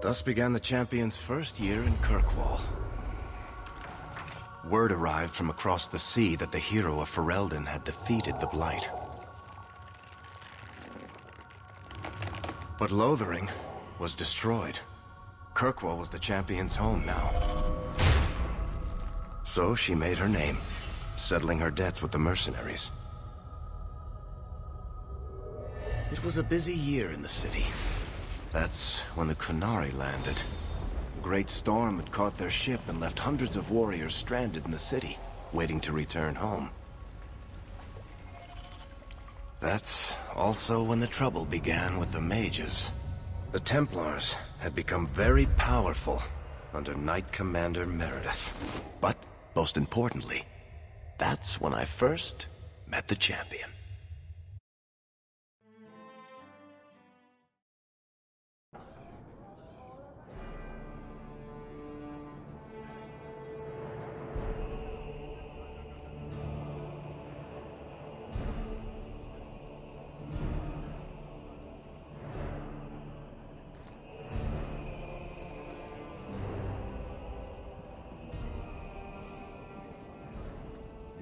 Thus began the champion's first year in Kirkwall. Word arrived from across the sea that the hero of Ferelden had defeated the Blight. But Lothering was destroyed. Kirkwall was the champion's home now. So she made her name, settling her debts with the mercenaries. It was a busy year in the city. That's when the Qunari landed. A great storm had caught their ship and left hundreds of warriors stranded in the city, waiting to return home. That's also when the trouble began with the mages. The Templars had become very powerful under Knight Commander Meredith. But, most importantly, that's when I first met the champion.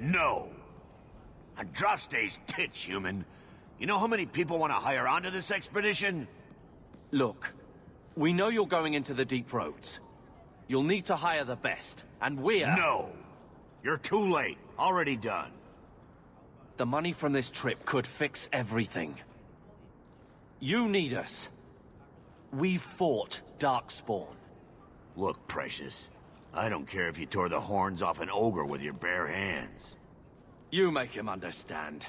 No! Andraste's tits, human. You know how many people want to hire onto this expedition? Look, we know you're going into the deep roads. You'll need to hire the best, and we're... No! You're too late. Already done. The money from this trip could fix everything. You need us. We fought Darkspawn. Look, Precious. I don't care if you tore the horns off an ogre with your bare hands. You make him understand.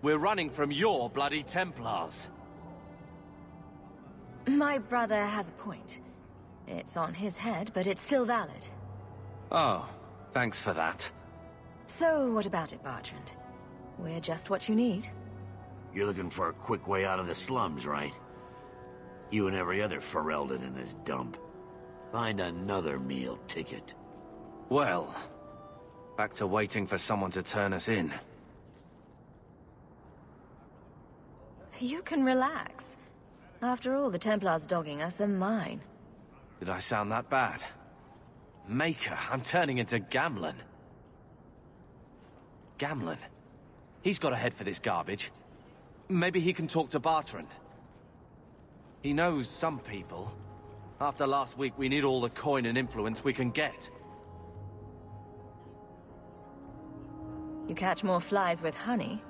We're running from your bloody Templars. My brother has a point. It's on his head, but it's still valid. Oh, thanks for that. So what about it, Bertrand? We're just what you need. You're looking for a quick way out of the slums, right? You and every other Ferelden in this dump. Find another meal ticket. Well, back to waiting for someone to turn us in. You can relax. After all, the Templars dogging us are mine. Did I sound that bad? Maker, I'm turning into Gamlen. Gamlen? He's got a head for this garbage. Maybe he can talk to Bertrand. He knows some people. After last week, we need all the coin and influence we can get. You catch more flies with honey.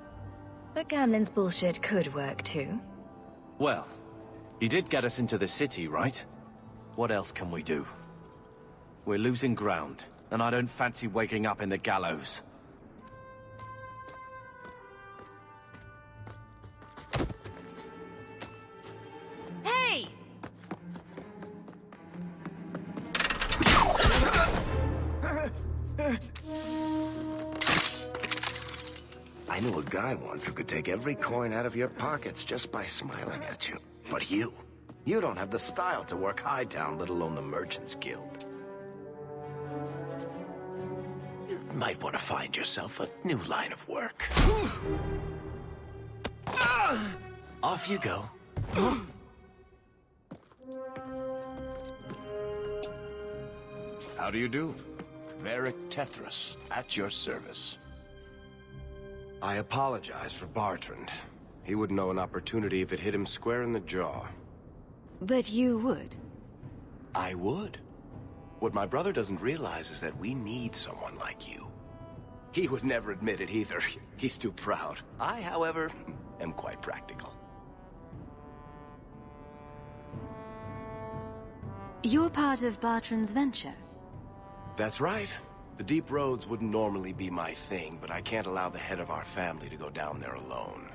But Gamlen's bullshit could work too. Well, he did get us into the city, right? What else can we do? We're losing ground, and I don't fancy waking up in the gallows. Hey! I knew a guy once who could take every coin out of your pockets just by smiling at you. But you don't have the style to work Hightown, let alone the Merchants Guild. You might want to find yourself a new line of work. Off you go. How do you do? Varric Tethras, at your service. I apologize for Bertrand. He wouldn't know an opportunity if it hit him square in the jaw. But you would. I would. What my brother doesn't realize is that we need someone like you. He would never admit it either. He's too proud. I, however, am quite practical. You're part of Bertrand's venture. That's right. The deep roads wouldn't normally be my thing, but I can't allow the head of our family to go down there alone.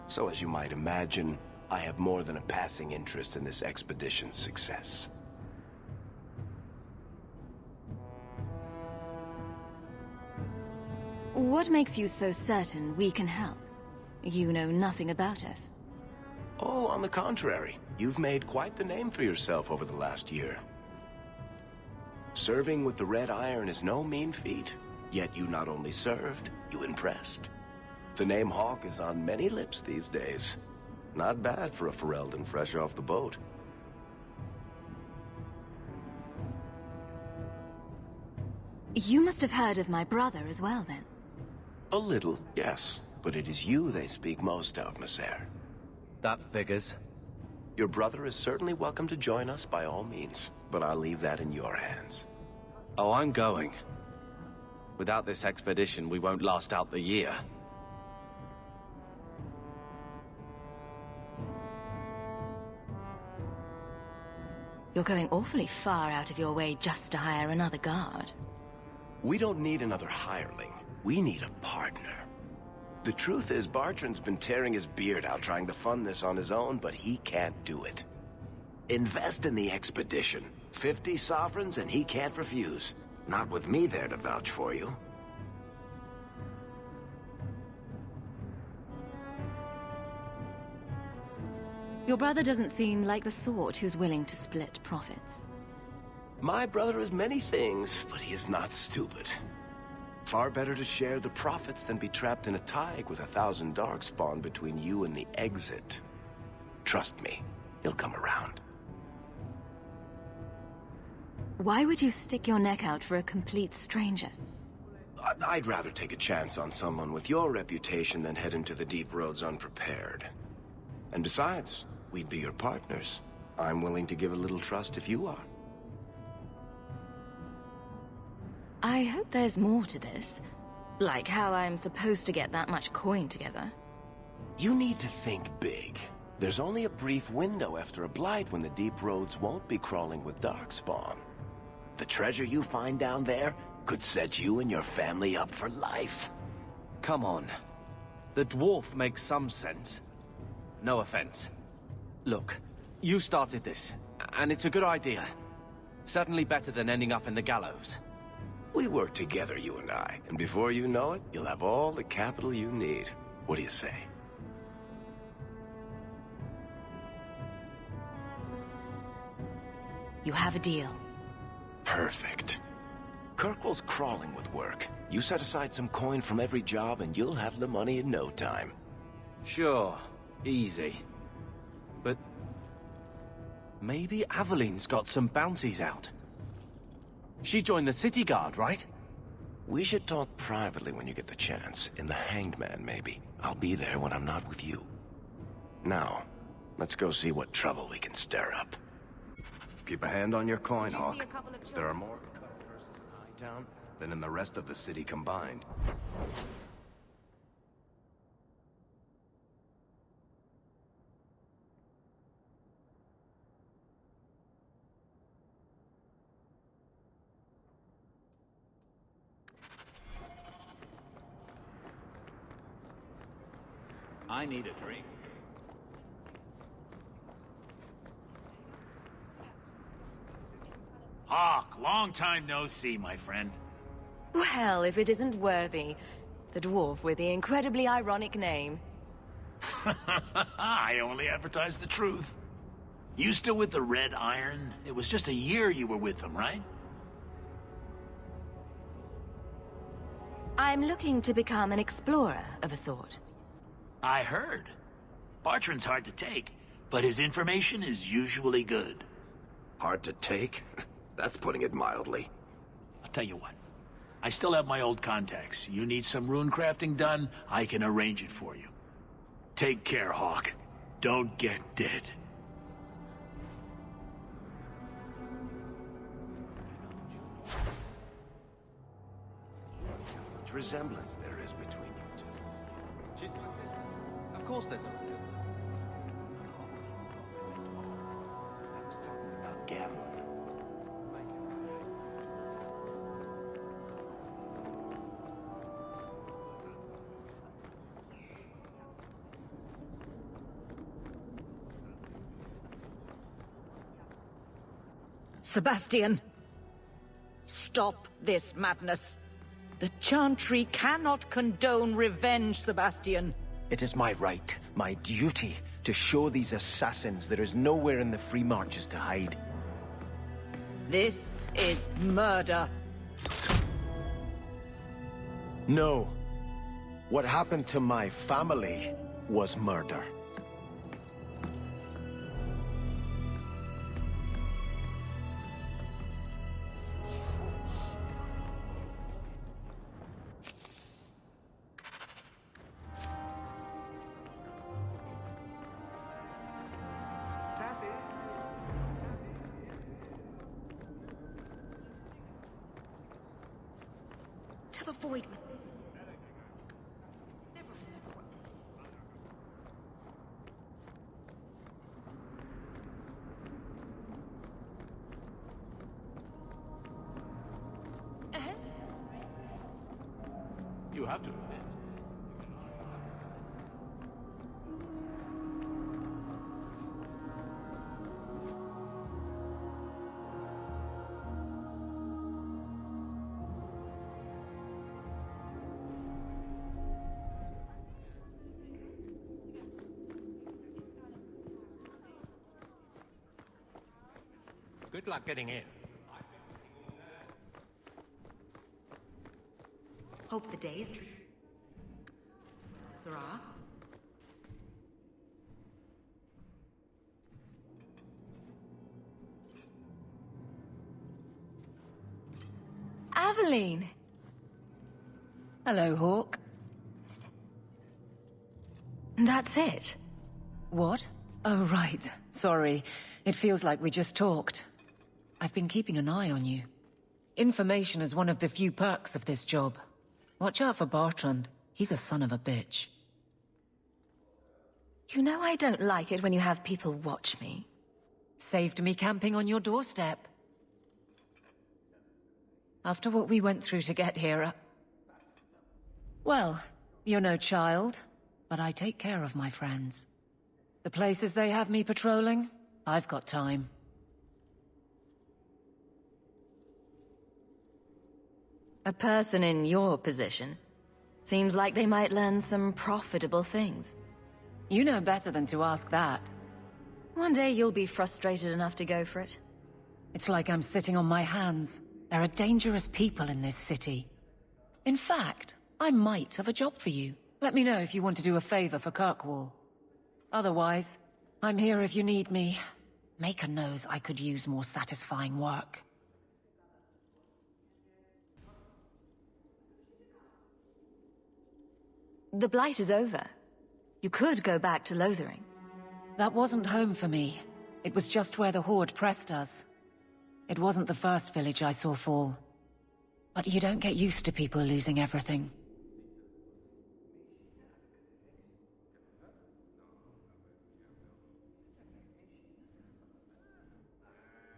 So as you might imagine, I have more than a passing interest in this expedition's success. What makes you so certain we can help? You know nothing about us. Oh, on the contrary. You've made quite the name for yourself over the last year. Serving with the Red Iron is no mean feat. Yet you not only served, you impressed. The name Hawk is on many lips these days. Not bad for a Ferelden fresh off the boat. You must have heard of my brother as well, then. A little, yes. But it is you they speak most of, Messer. That figures. Your brother is certainly welcome to join us by all means, but I'll leave that in your hands. Oh, I'm going. Without this expedition, we won't last out the year. You're going awfully far out of your way just to hire another guard. We don't need another hireling. We need a partner. The truth is, Bartrand's been tearing his beard out trying to fund this on his own, but he can't do it. Invest in the expedition. 50 sovereigns and he can't refuse. Not with me there to vouch for you. Your brother doesn't seem like the sort who's willing to split profits. My brother is many things, but he is not stupid. Far better to share the profits than be trapped in a tide with 1,000 darkspawn between you and the exit. Trust me, he'll come around. Why would you stick your neck out for a complete stranger? I'd rather take a chance on someone with your reputation than head into the deep roads unprepared. And besides, we'd be your partners. I'm willing to give a little trust if you are. I hope there's more to this. Like how I'm supposed to get that much coin together. You need to think big. There's only a brief window after a blight when the deep roads won't be crawling with darkspawn. The treasure you find down there could set you and your family up for life. Come on. The dwarf makes some sense. No offense. Look, you started this, and it's a good idea. Certainly better than ending up in the gallows. We work together, you and I, and before you know it, you'll have all the capital you need. What do you say? You have a deal. Perfect. Kirkwall's crawling with work. You set aside some coin from every job and you'll have the money in no time. Sure, easy. But maybe Aveline's got some bounties out. She joined the city guard, right? We should talk privately when you get the chance. In the Hanged Man, maybe. I'll be there when I'm not with you. Now, let's go see what trouble we can stir up. Keep a hand on your coin, Hawk. There are more cut purses in Hightown than in the rest of the city combined. I need a drink. Hawk, long time no see, my friend. Well, if it isn't Worthy, the dwarf with the incredibly ironic name. I only advertise the truth. You still with the Red Iron? It was just a year you were with them, right? I'm looking to become an explorer of a sort. I heard. Bartrand's hard to take, but his information is usually good. Hard to take? That's putting it mildly. I'll tell you what. I still have my old contacts. You need some rune crafting done, I can arrange it for you. Take care, Hawk. Don't get dead. What resemblance there is between you two. She's my sister. Of course there's a resemblance. I was talking about Gavin. Sebastian! Stop this madness. The Chantry cannot condone revenge, Sebastian. It is my right, my duty, to show these assassins there is nowhere in the Free Marches to hide. This is murder. No. What happened to my family was murder. avoid with... You have to admit. Good luck getting in. Hope the day's... Sarah? Aveline! Hello, Hawk. That's it? What? Oh, right. Sorry. It feels like we just talked. I've been keeping an eye on you. Information is one of the few perks of this job. Watch out for Bartrand. He's a son of a bitch. You know I don't like it when you have people watch me. Saved me camping on your doorstep. After what we went through to get here, well, you're no child, but I take care of my friends. The places they have me patrolling, I've got time. A person in your position seems like they might learn some profitable things. You know better than to ask that. One day you'll be frustrated enough to go for it. It's like I'm sitting on my hands. There are dangerous people in this city. In fact, I might have a job for you. Let me know if you want to do a favor for Kirkwall. Otherwise, I'm here if you need me. Maker knows I could use more satisfying work. The Blight is over. You could go back to Lothering. That wasn't home for me. It was just where the Horde pressed us. It wasn't the first village I saw fall. But you don't get used to people losing everything.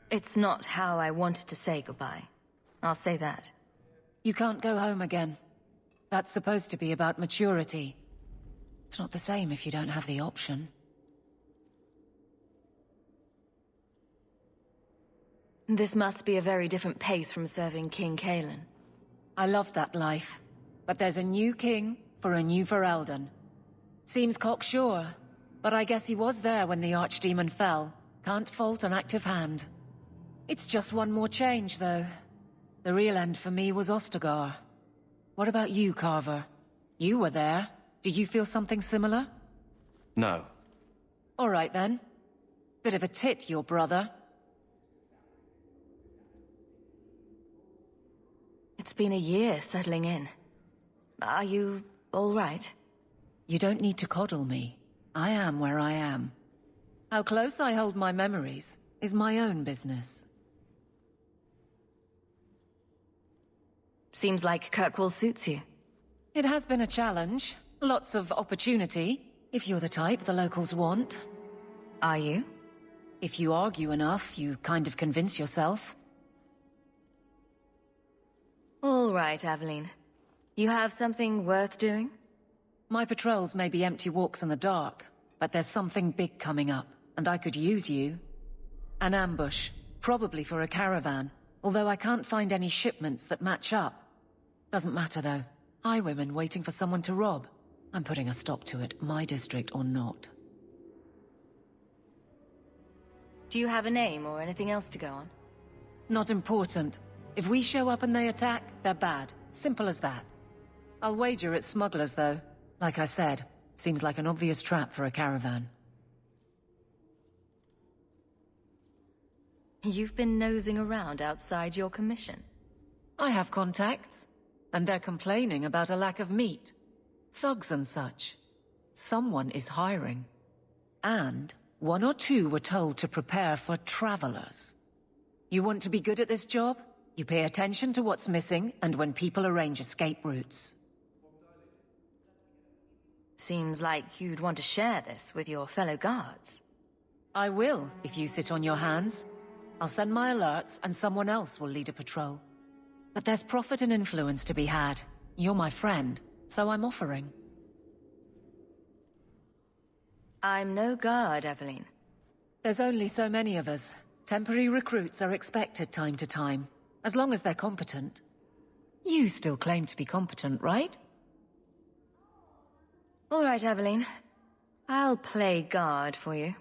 It's not how I wanted to say goodbye. I'll say that. You can't go home again. That's supposed to be about maturity. It's not the same if you don't have the option. This must be a very different pace from serving King Kalen. I loved that life. But there's a new king for a new Ferelden. Seems cocksure, but I guess he was there when the Archdemon fell. Can't fault an active hand. It's just one more change, though. The real end for me was Ostagar. What about you, Carver? You were there. Do you feel something similar? No. All right, then. Bit of a tit, your brother. It's been a year settling in. Are you all right? You don't need to coddle me. I am where I am. How close I hold my memories is my own business. Seems like Kirkwall suits you. It has been a challenge. Lots of opportunity, if you're the type the locals want. Are you? If you argue enough, you kind of convince yourself. All right, Aveline. You have something worth doing? My patrols may be empty walks in the dark, but there's something big coming up, and I could use you. An ambush, probably for a caravan, although I can't find any shipments that match up. Doesn't matter, though. Highwaymen waiting for someone to rob. I'm putting a stop to it, my district or not. Do you have a name or anything else to go on? Not important. If we show up and they attack, they're bad. Simple as that. I'll wager it's smugglers, though. Like I said, seems like an obvious trap for a caravan. You've been nosing around outside your commission. I have contacts, and they're complaining about a lack of meat. Thugs and such. Someone is hiring. And one or two were told to prepare for travelers. You want to be good at this job? You pay attention to what's missing and when people arrange escape routes. Seems like you'd want to share this with your fellow guards. I will, if you sit on your hands. I'll send my alerts and someone else will lead a patrol. But there's profit and influence to be had. You're my friend, so I'm offering. I'm no guard, Evelyn. There's only so many of us. Temporary recruits are expected time to time, as long as they're competent. You still claim to be competent, right? All right, Evelyn. I'll play guard for you.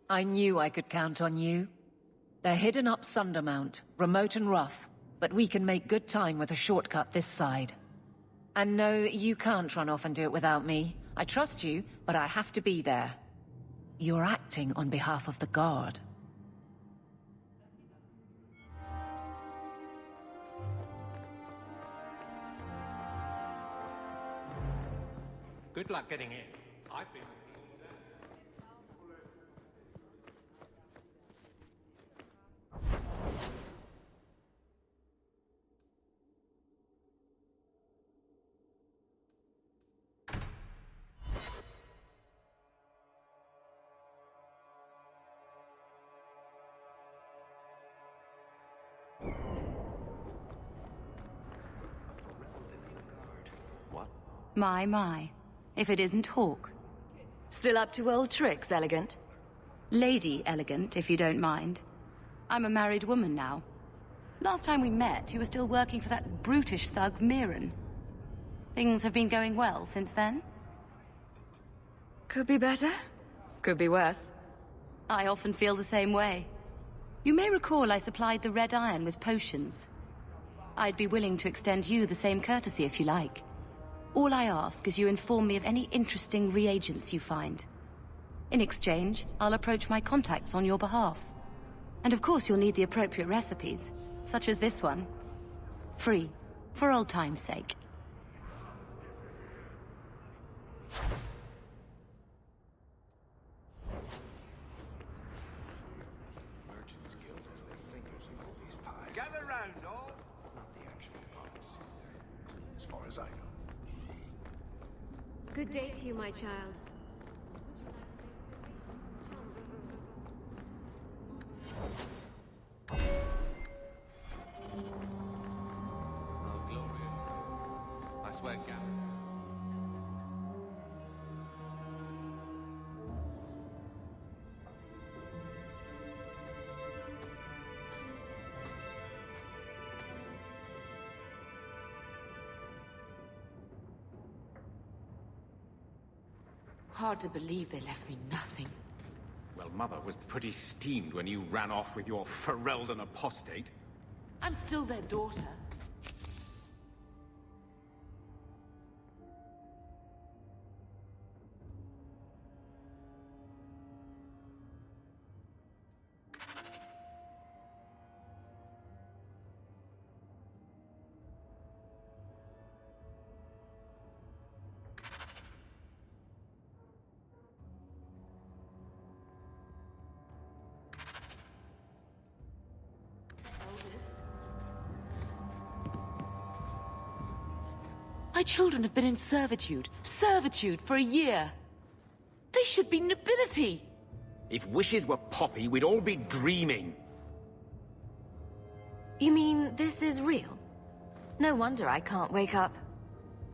I knew I could count on you. They're hidden up Sundermount, remote and rough, but we can make good time with a shortcut this side. And no, you can't run off and do it without me. I trust you, but I have to be there. You're acting on behalf of the Guard. Good luck getting in. I've been... What? My. If it isn't Hawk. Still up to old tricks, Elegant? Lady Elegant, if you don't mind. I'm a married woman now. Last time we met, you were still working for that brutish thug, Mirren. Things have been going well since then? Could be better. Could be worse. I often feel the same way. You may recall I supplied the Red Iron with potions. I'd be willing to extend you the same courtesy if you like. All I ask is you inform me of any interesting reagents you find. In exchange, I'll approach my contacts on your behalf. And of course you'll need the appropriate recipes, such as this one. Free, for old time's sake. Merchants Guild has their fingers in all these pies. Gather round, all. Not the actual pies. Clean as far as I know. Good day to you, my child. Oh, glorious. I swear, Gavin. Hard to believe they left me nothing. Well, Mother was pretty steamed when you ran off with your Ferelden apostate. I'm still their daughter. My children have been in servitude for a year. They should be nobility. If wishes were poppy, we'd all be dreaming. You mean this is real? No wonder I can't wake up.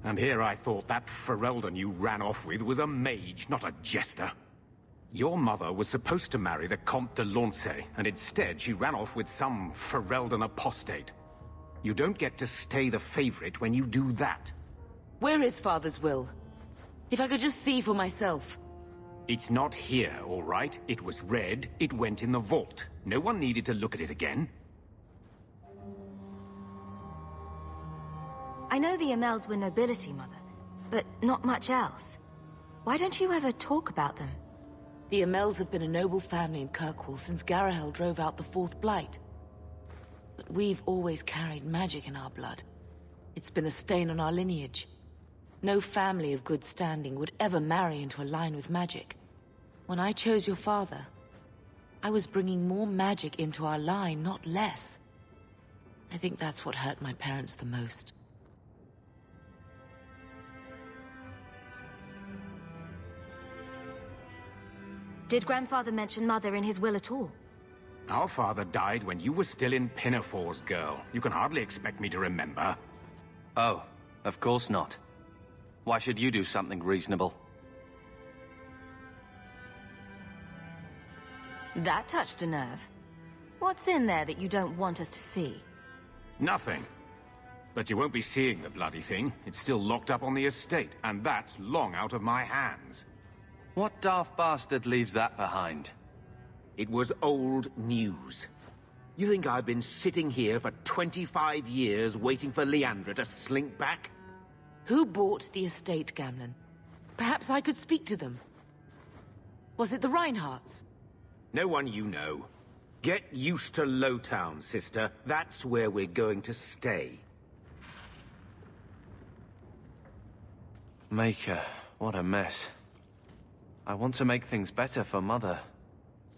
And here I thought that Ferelden you ran off with was a mage, not a jester. Your mother was supposed to marry the Comte de Launcey, and instead she ran off with some Ferelden apostate. You don't get to stay the favorite when you do that. Where is Father's will? If I could just see for myself. It's not here, all right? It was read, it went in the vault. No one needed to look at it again. I know the Amels were nobility, Mother, but not much else. Why don't you ever talk about them? The Amels have been a noble family in Kirkwall since Garahel drove out the Fourth Blight. But we've always carried magic in our blood. It's been a stain on our lineage. No family of good standing would ever marry into a line with magic. When I chose your father, I was bringing more magic into our line, not less. I think that's what hurt my parents the most. Did Grandfather mention Mother in his will at all? Our father died when you were still in Pinafores, girl. You can hardly expect me to remember. Oh, of course not. Why should you do something reasonable? That touched a nerve. What's in there that you don't want us to see? Nothing. But you won't be seeing the bloody thing. It's still locked up on the estate, and that's long out of my hands. What daft bastard leaves that behind? It was old news. You think I've been sitting here for 25 years waiting for Leandra to slink back? Who bought the estate, Gamlen? Perhaps I could speak to them. Was it the Reinhardts? No one you know. Get used to Lowtown, sister. That's where we're going to stay. Maker, what a mess. I want to make things better for Mother.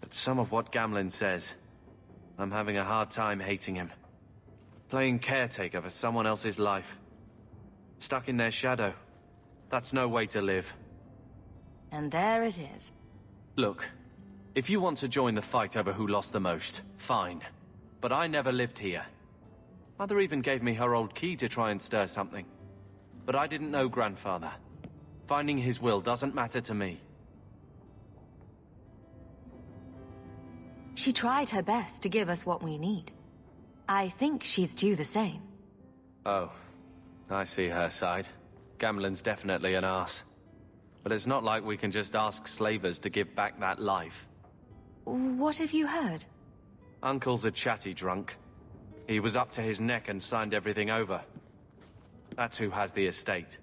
But some of what Gamlen says, I'm having a hard time hating him. Playing caretaker for someone else's life. Stuck in their shadow. That's no way to live. And there it is. Look, if you want to join the fight over who lost the most, fine. But I never lived here. Mother even gave me her old key to try and stir something. But I didn't know Grandfather. Finding his will doesn't matter to me. She tried her best to give us what we need. I think she's due the same. Oh, I see her side. Gamlen's definitely an arse. But it's not like we can just ask slavers to give back that life. What have you heard? Uncle's a chatty drunk. He was up to his neck and signed everything over. That's who has the estate.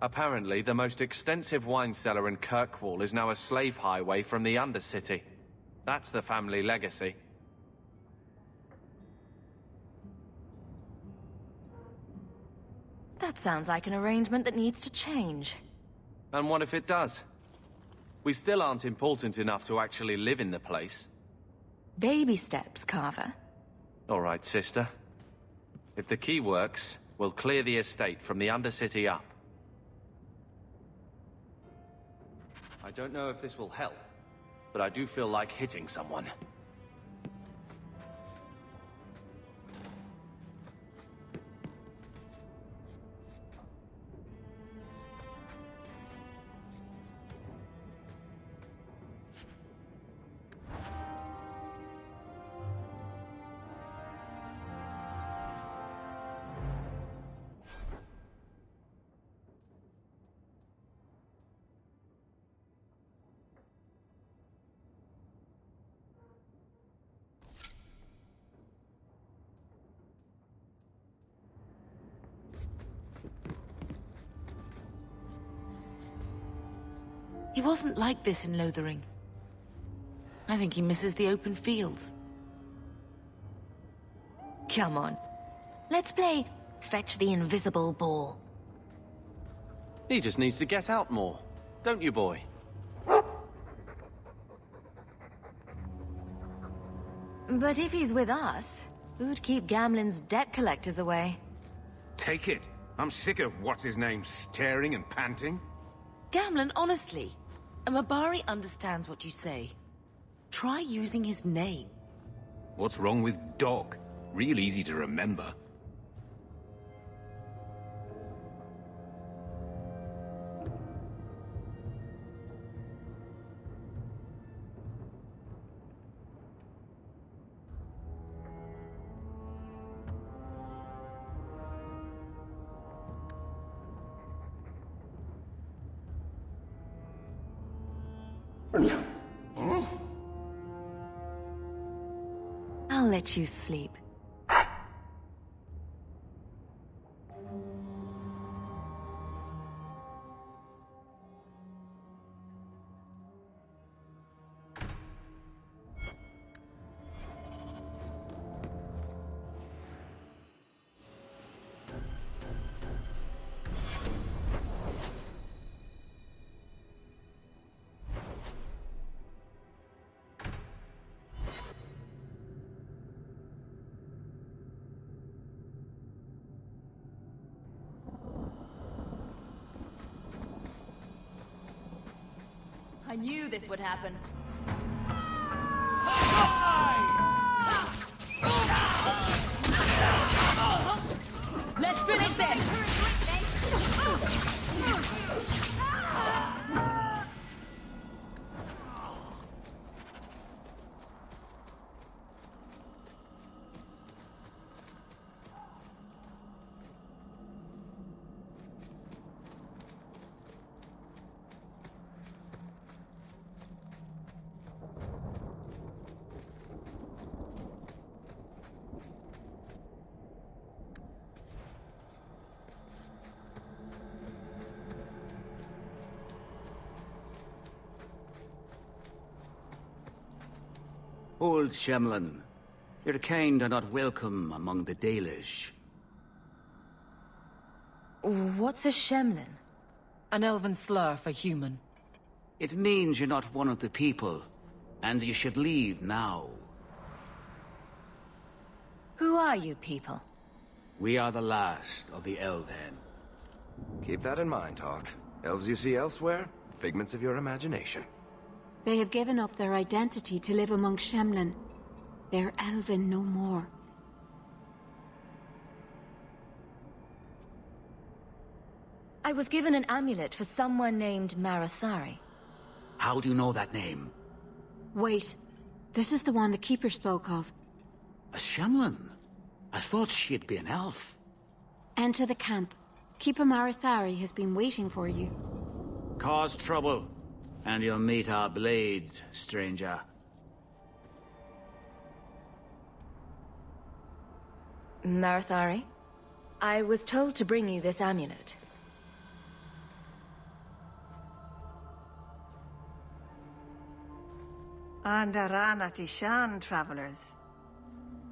Apparently, the most extensive wine cellar in Kirkwall is now a slave highway from the Undercity. That's the family legacy. That sounds like an arrangement that needs to change. And what if it does? We still aren't important enough to actually live in the place. Baby steps, Carver. All right, sister. If the key works, we'll clear the estate from the Undercity up. I don't know if this will help, but I do feel like hitting someone. He wasn't like this in Lothering. I think he misses the open fields. Come on. Let's play Fetch the Invisible Ball. He just needs to get out more. Don't you, boy? But if he's with us, who'd keep Gamlen's debt collectors away? Take it. I'm sick of what's-his-name staring and panting. Gamlen, honestly, a Mabari understands what you say. Try using his name. What's wrong with Dog? Real easy to remember. I'll let you sleep. knew this would happen. Let's finish this! Old Shemlin, your kind are not welcome among the Dalish. What's a Shemlin? An elven slur for human. It means you're not one of the people, and you should leave now. Who are you people? We are the last of the Elven. Keep that in mind, Hawk. Elves you see elsewhere, figments of your imagination. They have given up their identity to live among Shemlin. They're Elven no more. I was given an amulet for someone named Marathari. How do you know that name? Wait. This is the one the Keeper spoke of. A Shemlin? I thought she'd be an elf. Enter the camp. Keeper Marathari has been waiting for you. Cause trouble, and you'll meet our blades, stranger. Marathari? I was told to bring you this amulet. Andarana Tishan, travelers.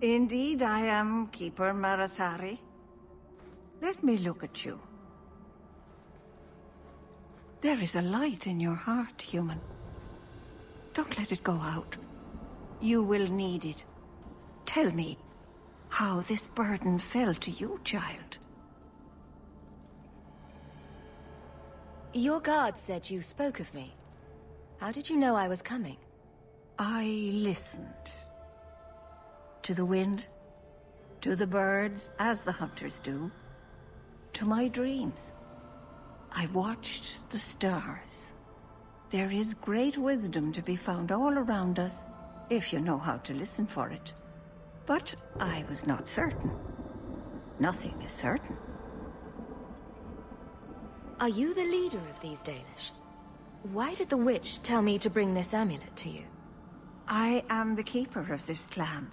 Indeed, I am Keeper Marathari. Let me look at you. There is a light in your heart, human. Don't let it go out. You will need it. Tell me how this burden fell to you, child. Your guard said you spoke of me. How did you know I was coming? I listened. To the wind, to the birds, as the hunters do, to my dreams. I watched the stars. There is great wisdom to be found all around us, if you know how to listen for it. But I was not certain. Nothing is certain. Are you the leader of these Dalish? Why did the witch tell me to bring this amulet to you? I am the keeper of this clan.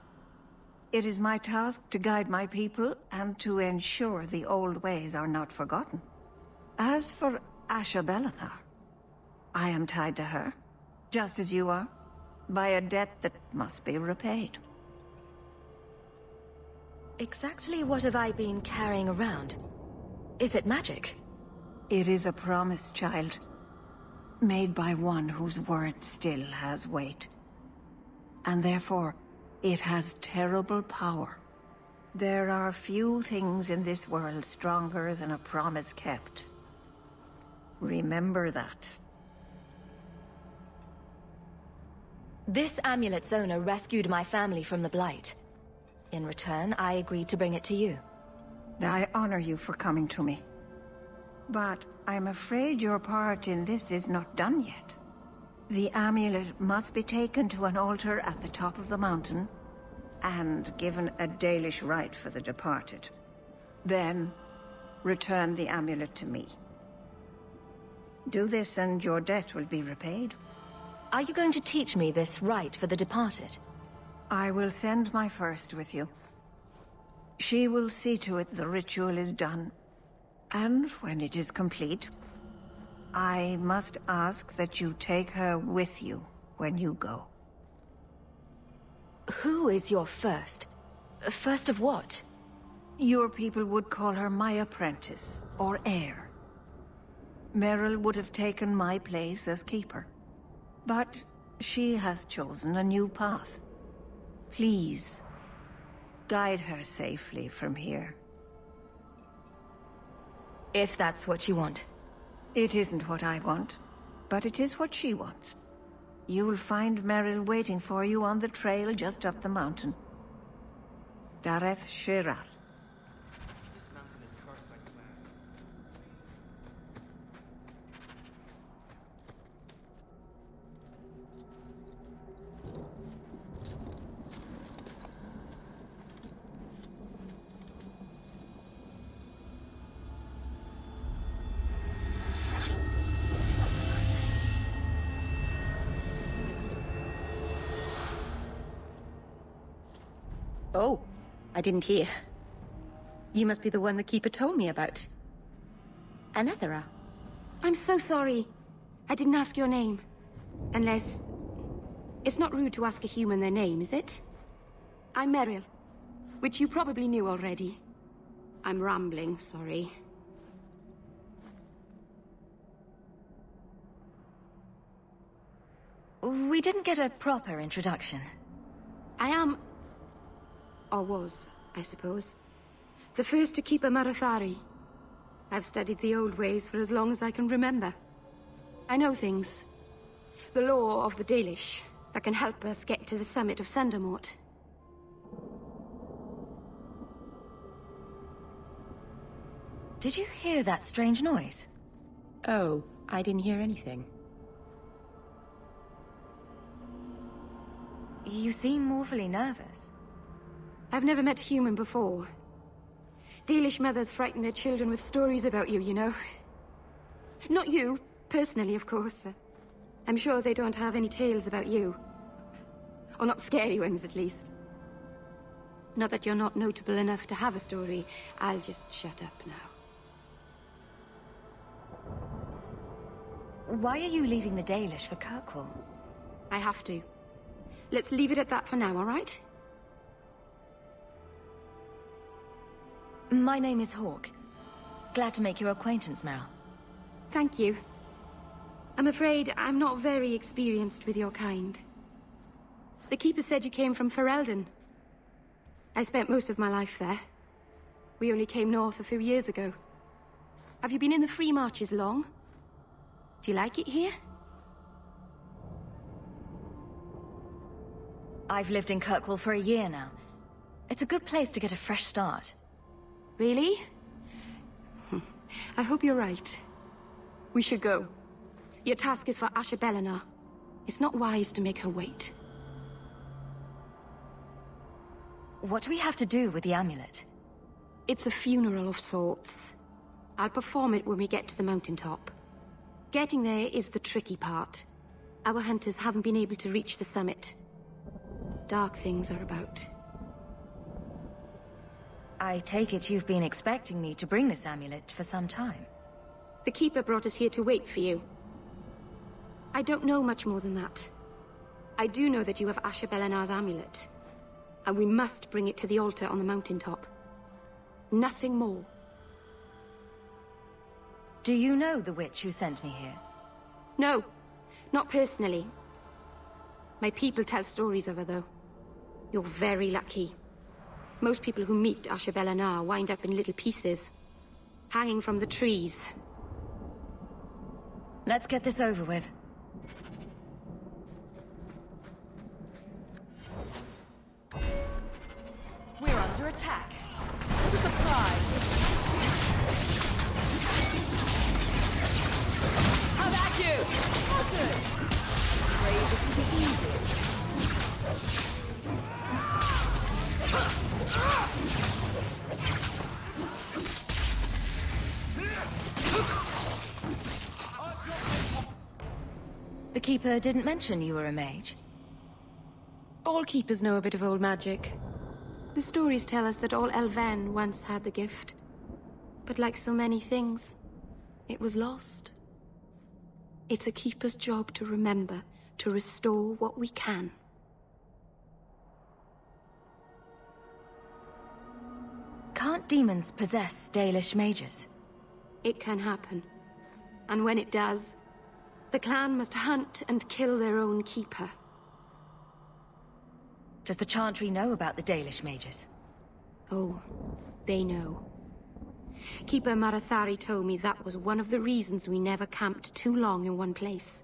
It is my task to guide my people and to ensure the old ways are not forgotten. As for Asha Belenar, I am tied to her, just as you are, by a debt that must be repaid. Exactly what have I been carrying around? Is it magic? It is a promise, child. Made by one whose word still has weight. And therefore, it has terrible power. There are few things in this world stronger than a promise kept. Remember that. This amulet's owner rescued my family from the Blight. In return, I agreed to bring it to you. I honor you for coming to me. But I'm afraid your part in this is not done yet. The amulet must be taken to an altar at the top of the mountain, and given a Dalish rite for the departed. Then, return the amulet to me. Do this and your debt will be repaid. Are you going to teach me this rite for the departed? I will send my first with you. She will see to it the ritual is done. And when it is complete, I must ask that you take her with you when you go. Who is your first? First of what? Your people would call her my apprentice, or heir. Meryl would have taken my place as keeper. But she has chosen a new path. Please, guide her safely from here. If that's what you want. It isn't what I want, but it is what she wants. You'll find Merrill waiting for you on the trail just up the mountain. Dareth Shiral. Oh, I didn't hear. You must be the one the Keeper told me about. Anethera. I'm so sorry. I didn't ask your name. Unless... It's not rude to ask a human their name, is it? I'm Merrill, which you probably knew already. I'm rambling, sorry. We didn't get a proper introduction. I am... or was, I suppose. The first to keep a Marathari. I've studied the old ways for as long as I can remember. I know things. The law of the Dalish that can help us get to the summit of Sundermort. Did you hear that strange noise? Oh, I didn't hear anything. You seem awfully nervous. I've never met a human before. Dalish mothers frighten their children with stories about you, you know. Not you, personally, of course. I'm sure they don't have any tales about you. Or not scary ones, at least. Not that you're not notable enough to have a story. I'll just shut up now. Why are you leaving the Dalish for Kirkwall? I have to. Let's leave it at that for now, all right? My name is Hawk. Glad to make your acquaintance, Meryl. Thank you. I'm afraid I'm not very experienced with your kind. The Keeper said you came from Ferelden. I spent most of my life there. We only came north a few years ago. Have you been in the Free Marches long? Do you like it here? I've lived in Kirkwall for a year now. It's a good place to get a fresh start. Really? I hope you're right. We should go. Your task is for Asher Bellinar. It's not wise to make her wait. What do we have to do with the amulet? It's a funeral of sorts. I'll perform it when we get to the mountaintop. Getting there is the tricky part. Our hunters haven't been able to reach the summit. Dark things are about. I take it you've been expecting me to bring this amulet for some time. The Keeper brought us here to wait for you. I don't know much more than that. I do know that you have Asher Bellinar's amulet. And we must bring it to the altar on the mountaintop. Nothing more. Do you know the witch who sent me here? No, not personally. My people tell stories of her, though. You're very lucky. Most people who meet Asher Bellinar wind up in little pieces, hanging from the trees. Let's get this over with. We're under attack. For the supply. How about you? Oh, good. Afraid this will be easy. The Keeper didn't mention you were a mage. All Keepers know a bit of old magic. The stories tell us that all Elven once had the gift. But like so many things, it was lost. It's a Keeper's job to remember, to restore what we can. Can't demons possess Dalish mages? It can happen. And when it does, the clan must hunt and kill their own Keeper. Does the Chantry know about the Dalish mages? Oh, they know. Keeper Marathari told me that was one of the reasons we never camped too long in one place.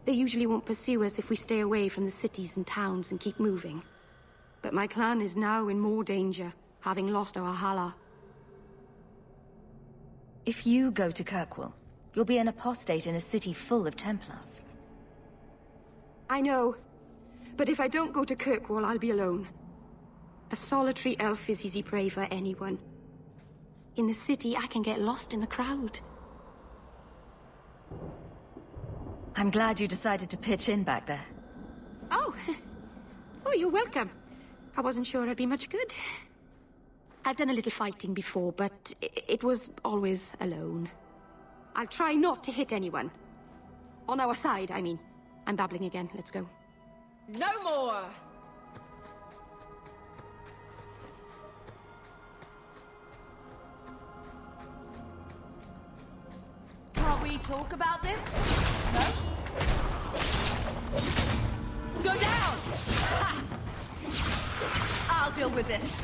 They usually won't pursue us if we stay away from the cities and towns and keep moving. But my clan is now in more danger, having lost our Hala. If you go to Kirkwall, you'll be an apostate in a city full of Templars. I know. But if I don't go to Kirkwall, I'll be alone. A solitary elf is easy prey for anyone. In the city, I can get lost in the crowd. I'm glad you decided to pitch in back there. Oh! Oh, you're welcome. I wasn't sure I'd be much good. I've done a little fighting before, but it was always alone. I'll try not to hit anyone. On our side, I mean. I'm babbling again. Let's go. No more! Can't we talk about this? No? Go down! Ha! I'll deal with this.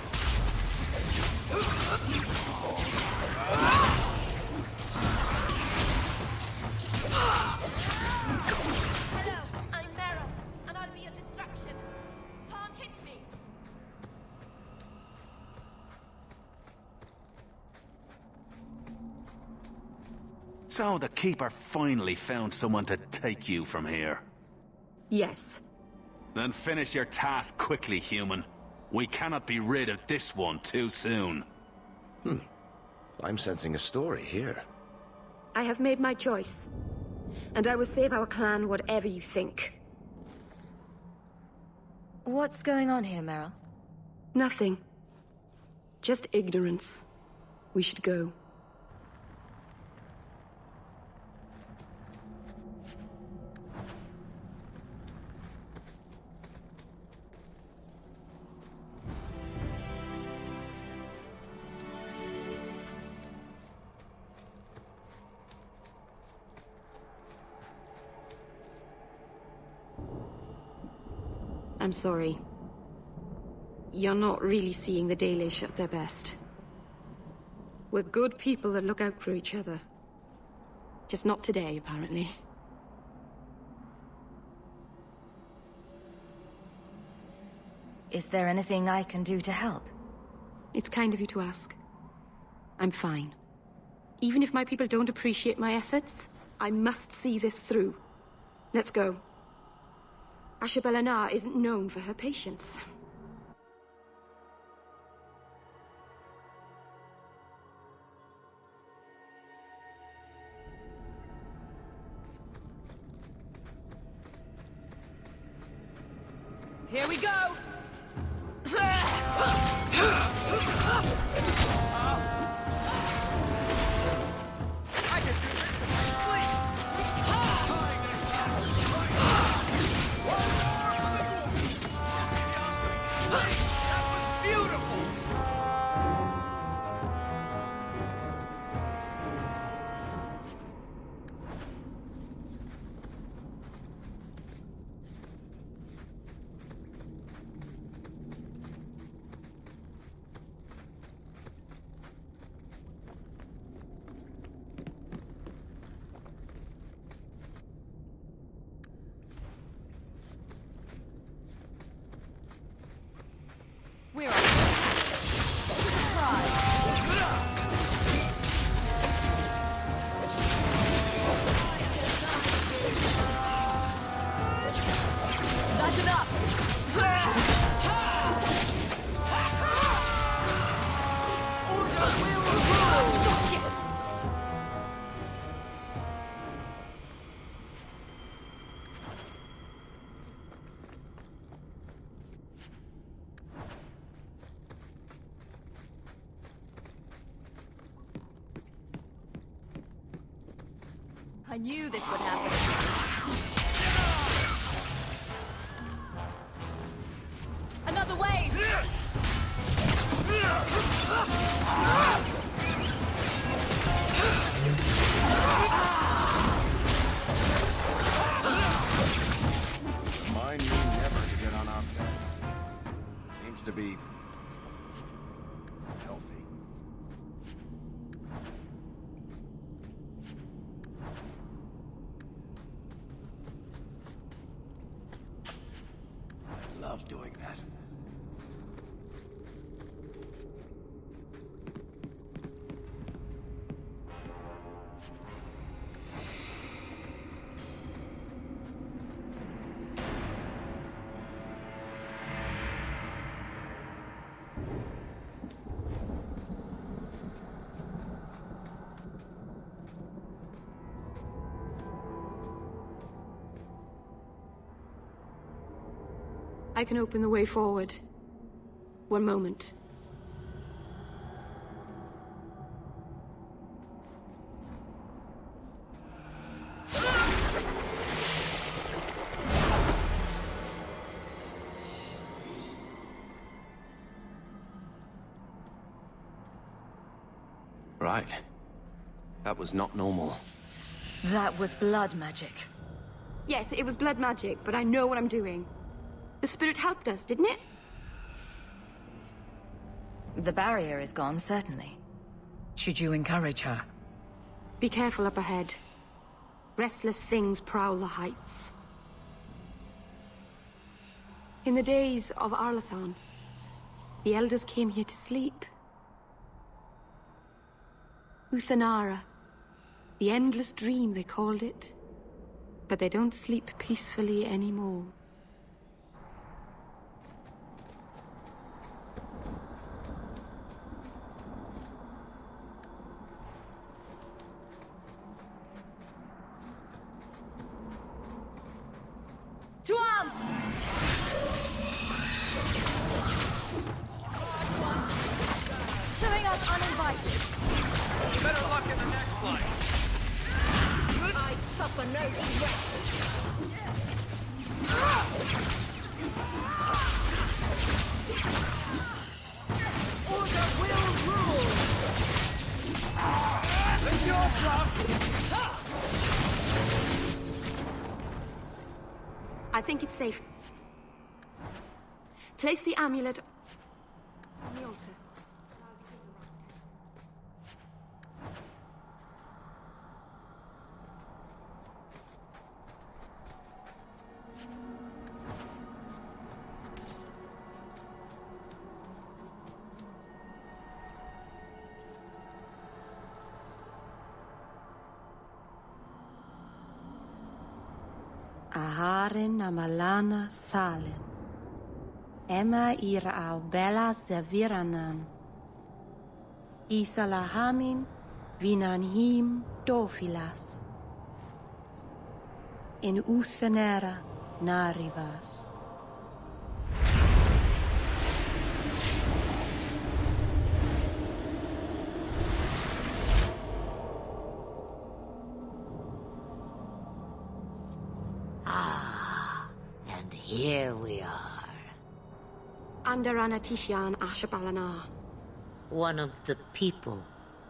Hello, I'm Meryl, and I'll be a distraction. Can't hit me. So the Keeper finally found someone to take you from here. Yes. Then finish your task quickly, human. We cannot be rid of this one too soon. I'm sensing a story here. I have made my choice. And I will save our clan whatever you think. What's going on here, Meryl? Nothing. Just ignorance. We should go. I'm sorry. You're not really seeing the Dalish at their best. We're good people that look out for each other. Just not today, apparently. Is there anything I can do to help? It's kind of you to ask. I'm fine. Even if my people don't appreciate my efforts, I must see this through. Let's go. Ashabelana isn't known for her patience. Here we go! We're on. That's enough! Order will rule! I knew this would happen. Another wave! Mind me never to get on our side. Seems to be healthy. that. I can open the way forward. One moment. Right. That was not normal. That was blood magic. Yes, it was blood magic, but I know what I'm doing. The spirit helped us, didn't it? The barrier is gone, certainly. Should you encourage her? Be careful up ahead. Restless things prowl the heights. In the days of Arlathon, the elders came here to sleep. Uthanara, the endless dream they called it. But they don't sleep peacefully anymore. To arms! Showing us uninvited. Better luck in the next flight. I suffer no Order will rule! It's your drop! I think it's safe. Place the amulet on the altar. Aharen amalana salen. Emma ira au bella zeviranan. Isalahamin vinanhim dofilas. In Uthanera narivas. And here we are. Andarana Tishan Ashabalana. One of the people.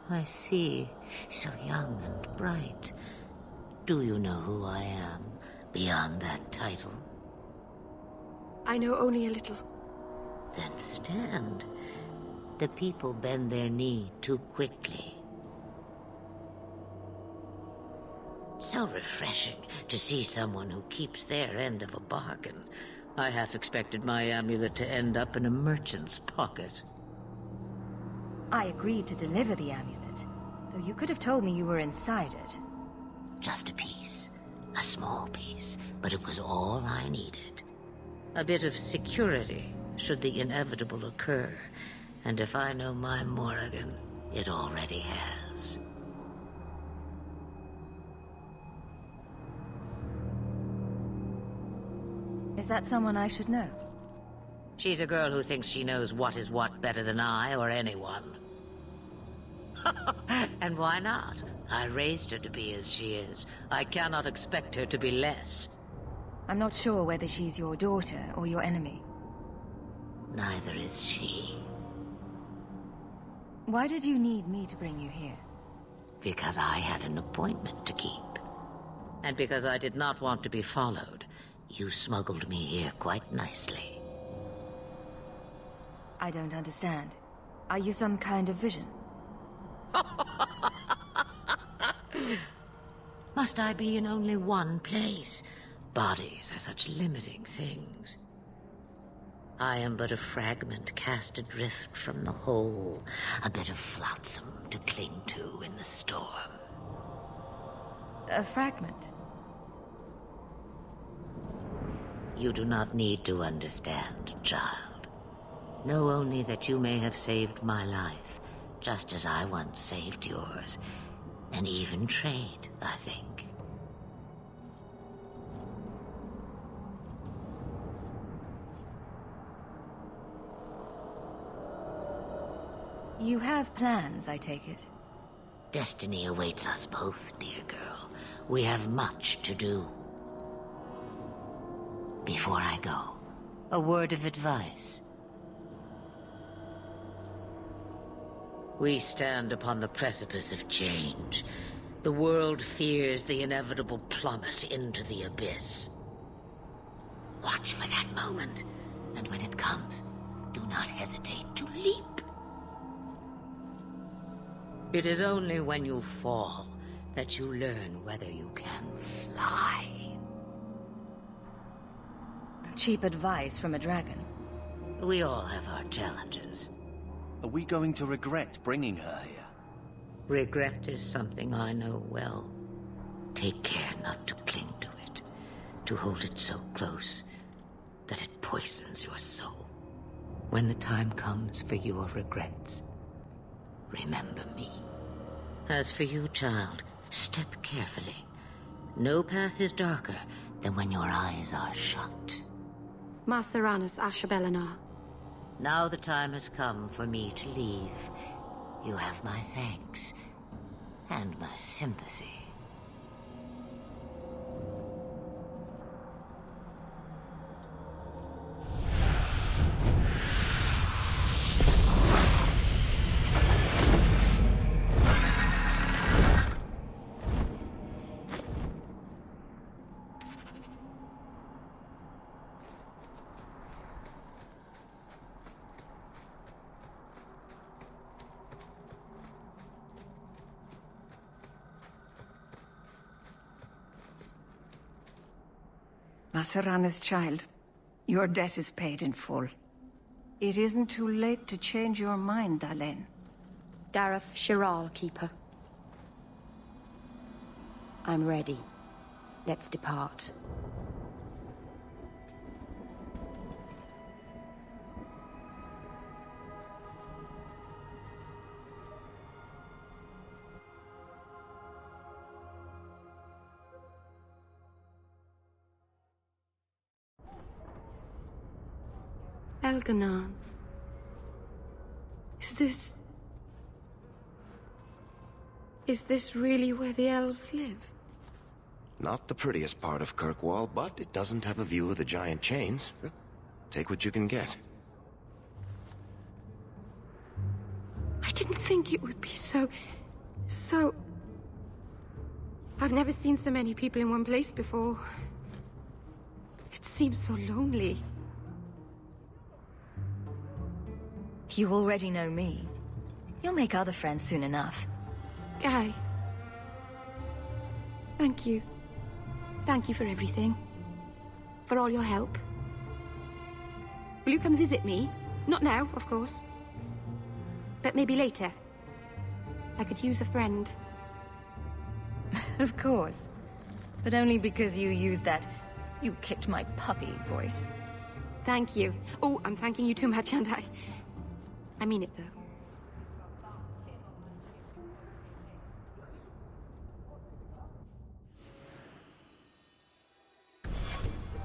I see. So young and bright. Do you know who I am, beyond that title? I know only a little. Then stand. The people bend their knee too quickly. So refreshing to see someone who keeps their end of a bargain. I half expected my amulet to end up in a merchant's pocket. I agreed to deliver the amulet, though you could have told me you were inside it. Just a piece. A small piece, but it was all I needed. A bit of security, should the inevitable occur. And if I know my Morrigan, it already has. Is that someone I should know? She's a girl who thinks she knows what is what better than I or anyone. And why not? I raised her to be as she is. I cannot expect her to be less. I'm not sure whether she's your daughter or your enemy. Neither is she. Why did you need me to bring you here? Because I had an appointment to keep. And because I did not want to be followed. You smuggled me here quite nicely. I don't understand. Are you some kind of vision? Must I be in only one place? Bodies are such limiting things. I am but a fragment cast adrift from the whole, a bit of flotsam to cling to in the storm. A fragment? You do not need to understand, child. Know only that you may have saved my life, just as I once saved yours. And even trade, I think. You have plans, I take it? Destiny awaits us both, dear girl. We have much to do. Before I go, a word of advice. We stand upon the precipice of change. The world fears the inevitable plummet into the abyss. Watch for that moment, and when it comes, do not hesitate to leap. It is only when you fall that you learn whether you can fly. Cheap advice from a dragon. We all have our challenges. Are we going to regret bringing her here? Regret is something I know well. Take care not to cling to it, to hold it so close that it poisons your soul. When the time comes for your regrets, remember me. As for you, child, step carefully. No path is darker than when your eyes are shut. Maceranus Ashabelinar. Now the time has come for me to leave. You have my thanks and my sympathy. Macerana's child, your debt is paid in full. It isn't too late to change your mind, Dalen. Dareth Shiral, Keeper. I'm ready. Let's depart. Elganon. Is this really where the elves live? Not the prettiest part of Kirkwall, but it doesn't have a view of the giant chains. Take what you can get. I didn't think it would be so... I've never seen so many people in one place before. It seems so lonely. You already know me. You'll make other friends soon enough. Guy. Thank you. Thank you for everything. For all your help. Will you come visit me? Not now, of course. But maybe later. I could use a friend. Of course. But only because you used that "you kicked my puppy" voice. Thank you. Oh, I'm thanking you too much, aren't I? I mean it, though.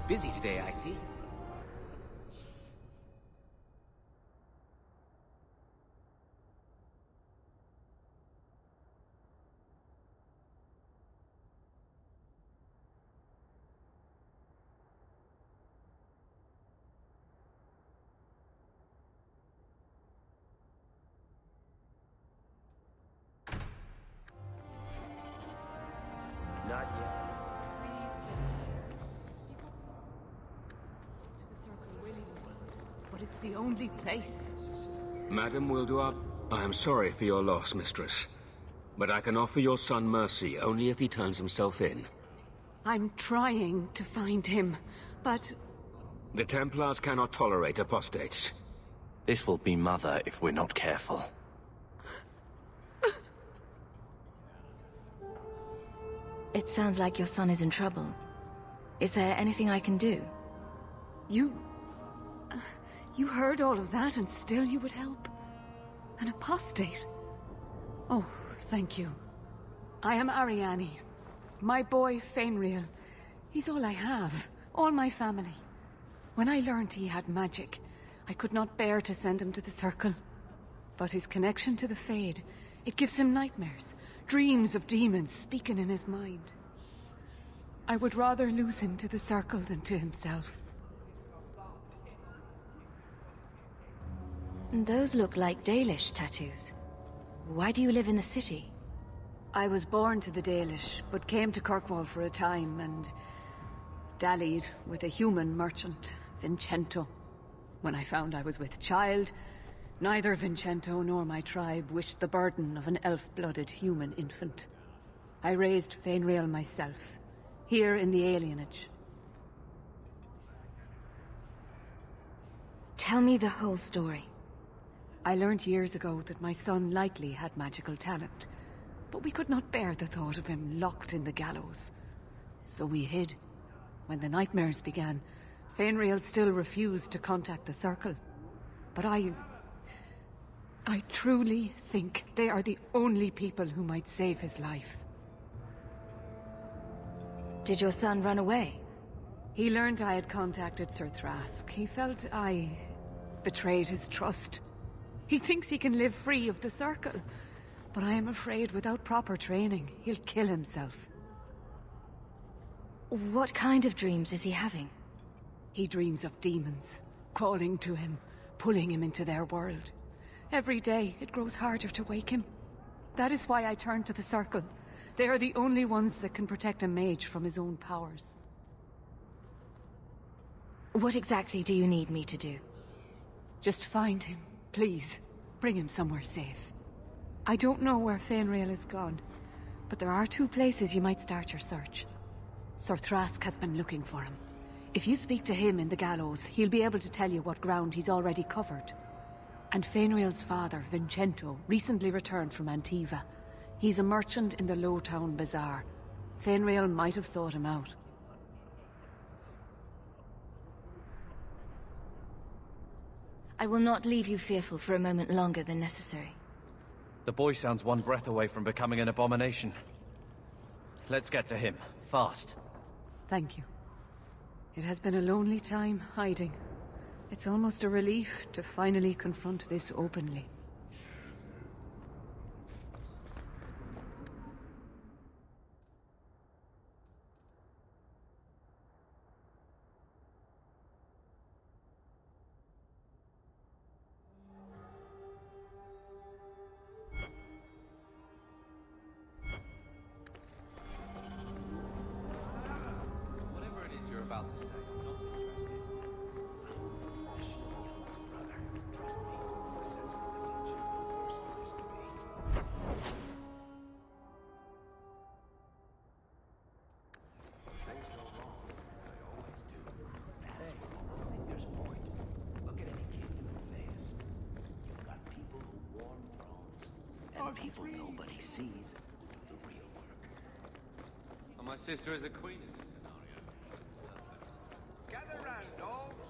Busy today, I see. Not yet. But it's the only place. Madam Wilduar, I am sorry for your loss, mistress. But I can offer your son mercy only if he turns himself in. I'm trying to find him, but The Templars cannot tolerate apostates. This will be Mother if we're not careful. It sounds like your son is in trouble. Is there anything I can do? You heard all of that and still you would help? An apostate? Oh, thank you. I am Ariane. My boy, Fainriel. He's all I have. All my family. When I learned he had magic, I could not bear to send him to the Circle. But his connection to the Fade, it gives him nightmares. Dreams of demons speaking in his mind. I would rather lose him to the Circle than to himself. Those look like Dalish tattoos. Why do you live in the city? I was born to the Dalish, but came to Kirkwall for a time and dallied with a human merchant, Vincento. When I found I was with child, neither Vincento nor my tribe wished the burden of an elf-blooded human infant. I raised Fainriel myself, here in the alienage. Tell me the whole story. I learned years ago that my son likely had magical talent, but we could not bear the thought of him locked in the gallows. So we hid. When the nightmares began, Fainriel still refused to contact the Circle. But I truly think they are the only people who might save his life. Did your son run away? He learned I had contacted Sir Thrask. He felt I betrayed his trust. He thinks he can live free of the Circle, but I am afraid without proper training, he'll kill himself. What kind of dreams is he having? He dreams of demons, calling to him, pulling him into their world. Every day, it grows harder to wake him. That is why I turned to the Circle. They are the only ones that can protect a mage from his own powers. What exactly do you need me to do? Just find him, please. Bring him somewhere safe. I don't know where Fainriel is gone, but there are 2 places you might start your search. Sir Thrask has been looking for him. If you speak to him in the gallows, he'll be able to tell you what ground he's already covered. And Fainriel's father, Vincento, recently returned from Antiva. He's a merchant in the Lowtown Bazaar. Fainriel might have sought him out. I will not leave you fearful for a moment longer than necessary. The boy sounds one breath away from becoming an abomination. Let's get to him, fast. Thank you. It has been a lonely time hiding. It's almost a relief to finally confront this openly. Whatever it is you're about to say, I'm not interested. People nobody sees do the real work. Well, my sister is a queen in this scenario. Gather round, dogs.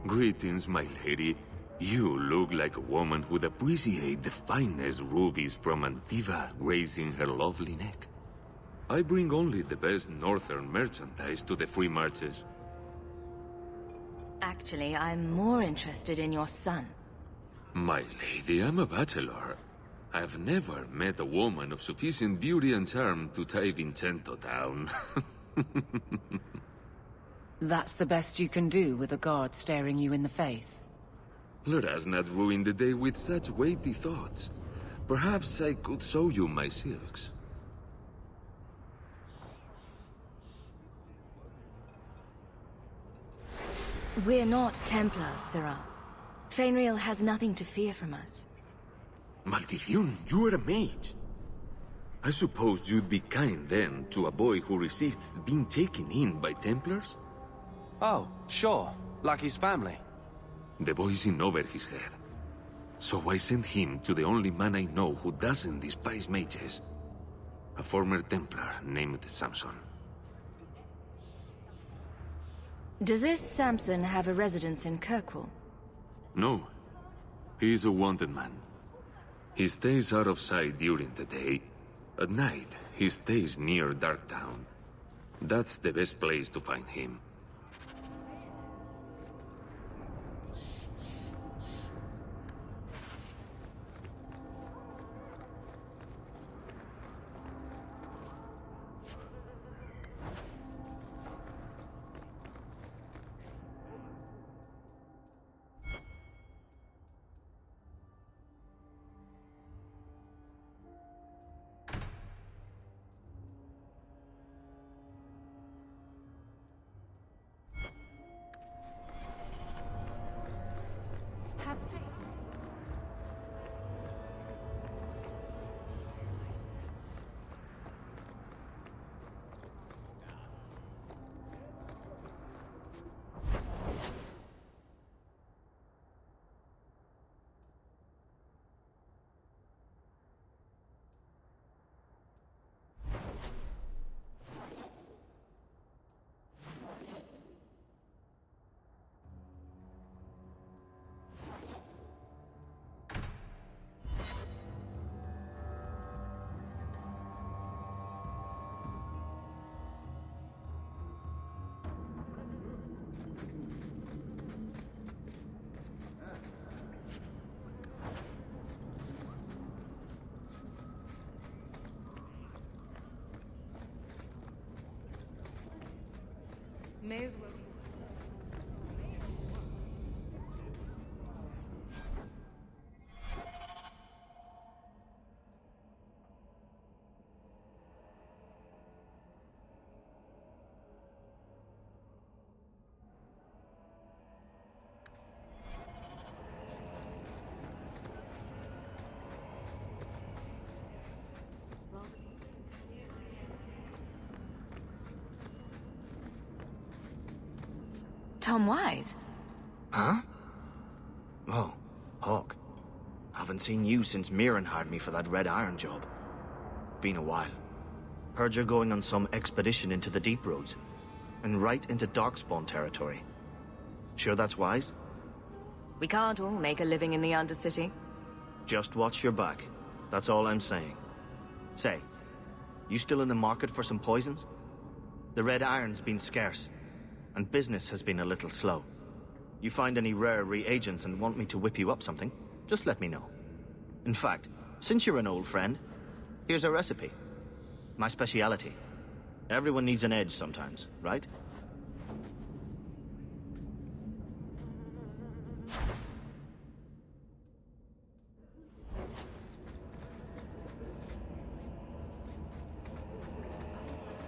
Greetings, my lady. You look like a woman who'd appreciate the finest rubies from Antiva gracing her lovely neck. I bring only the best northern merchandise to the free marches. Actually, I'm more interested in your son. My lady, I'm a bachelor. I've never met a woman of sufficient beauty and charm to tie Vincento down. That's the best you can do with a guard staring you in the face. Let us not ruin the day with such weighty thoughts. Perhaps I could show you my silks. We're not Templars, Sirrah. Fainriel has nothing to fear from us. Maldición, you are a mage. I suppose you'd be kind then to a boy who resists being taken in by Templars? Oh, sure. Like his family. The boy's in over his head. So I sent him to the only man I know who doesn't despise mages. A former Templar named Samson. Does this Samson have a residence in Kirkwall? No. He's a wanted man. He stays out of sight during the day. At night, he stays near Darktown. That's the best place to find him. May as well. Tom Wise? Huh? Oh, Hawk. Haven't seen you since Mirren hired me for that Red Iron job. Been a while. Heard you're going on some expedition into the Deep Roads. And right into Darkspawn territory. Sure that's wise? We can't all make a living in the Undercity. Just watch your back. That's all I'm saying. Say, you still in the market for some poisons? The Red Iron's been scarce, and business has been a little slow. You find any rare reagents and want me to whip you up something, just let me know. In fact, since you're an old friend, here's a recipe. My speciality. Everyone needs an edge sometimes, right?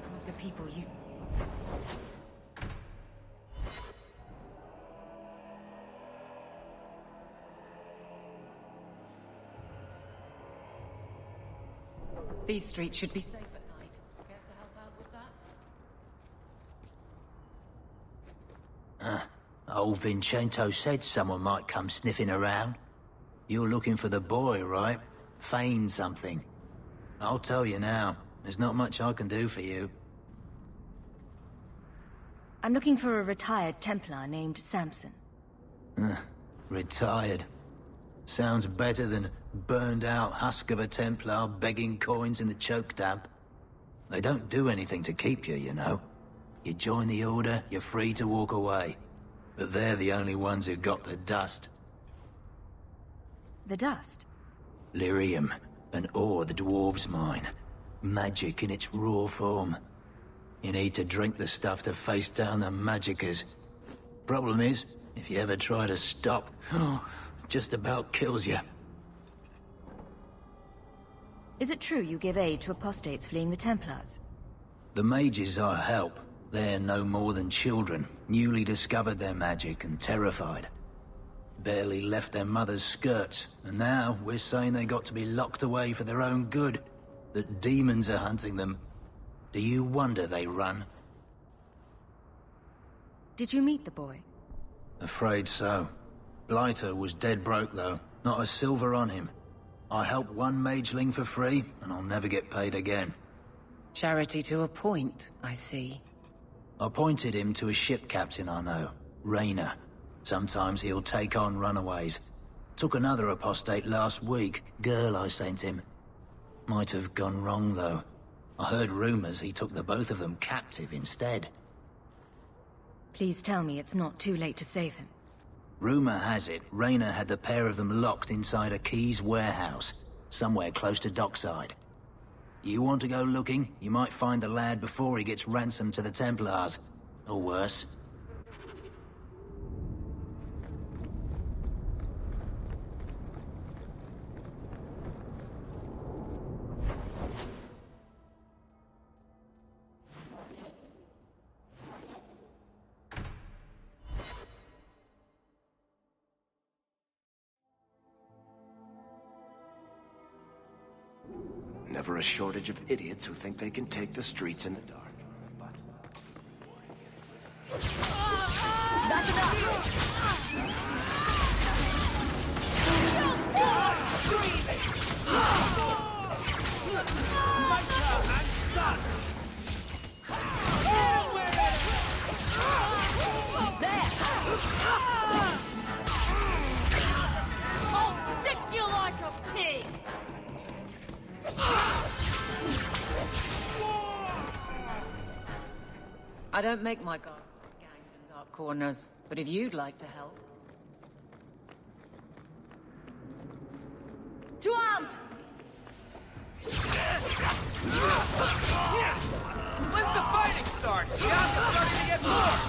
Some of the people you... These streets should be safe at night. Care to help out with that? Old Vincento said someone might come sniffing around. You're looking for the boy, right? Feign something. I'll tell you now, there's not much I can do for you. I'm looking for a retired Templar named Samson. Retired. Sounds better than burned-out husk of a Templar begging coins in the choke damp. They don't do anything to keep you, you know. You join the Order, you're free to walk away. But they're the only ones who got the dust. The dust? Lyrium, an ore the dwarves mine. Magic in its raw form. You need to drink the stuff to face down the magicers. Problem is, if you ever try to stop, just about kills you. Is it true you give aid to apostates fleeing the Templars? The mages I help, they're no more than children, newly discovered their magic and terrified. Barely left their mother's skirts, and now we're saying they got to be locked away for their own good. that demons are hunting them. Do you wonder they run? Did you meet the boy? Afraid so. Blighter was dead broke, though. Not a silver on him. I helped one mageling for free, and I'll never get paid again. Charity to a point, I see. I pointed him to a ship captain I know, Rayner. Sometimes he'll take on runaways. Took another apostate last week, girl I sent him. Might have gone wrong, though. I heard rumors he took the both of them captive instead. Please tell me it's not too late to save him. Rumor has it, Rayner had the pair of them locked inside a Keys warehouse, somewhere close to dockside. You want to go looking? You might find the lad before he gets ransomed to the Templars. Or worse. Never a shortage of idiots who think they can take the streets in the dark. That's I'll stick you like a pig! I don't make my guards gangs in dark corners, but if you'd like to help... To arms! When's the fighting start? The odds are starting to get more!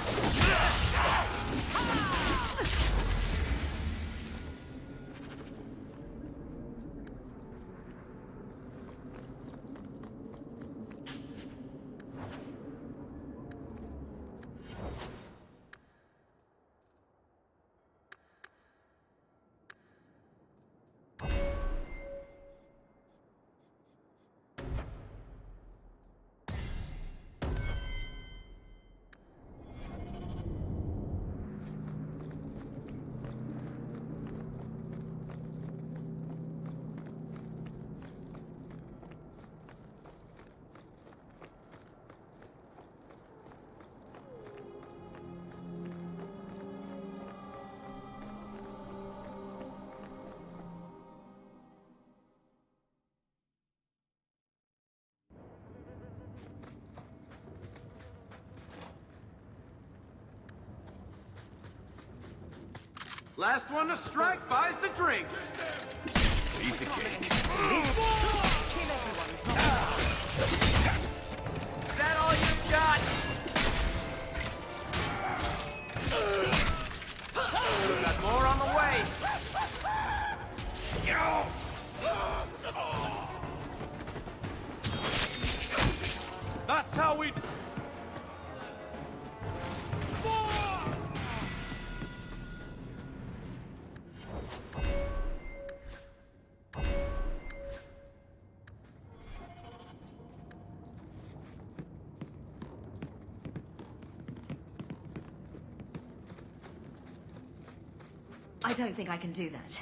Last one to strike buys the drinks. Piece of cake. Is that all you've got? We've got more on the way. That's how we... I don't think I can do that.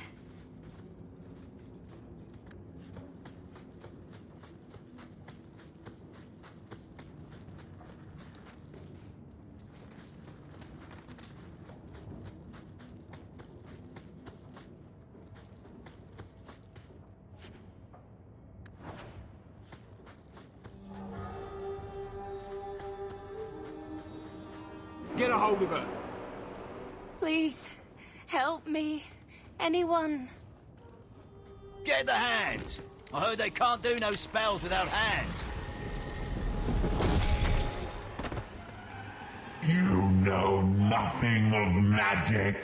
Get a hold of her. Please, help me. Anyone. Get the hands! I heard they can't do no spells without hands. You know nothing of magic.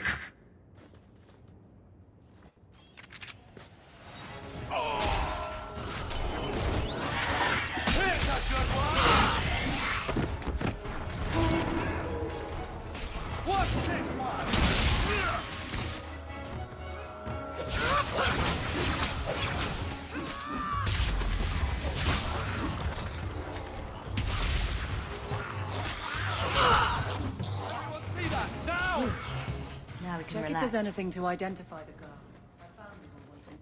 Here's a good one. What's this one? can Check relax. if there's anything to identify the girl. My family will want it.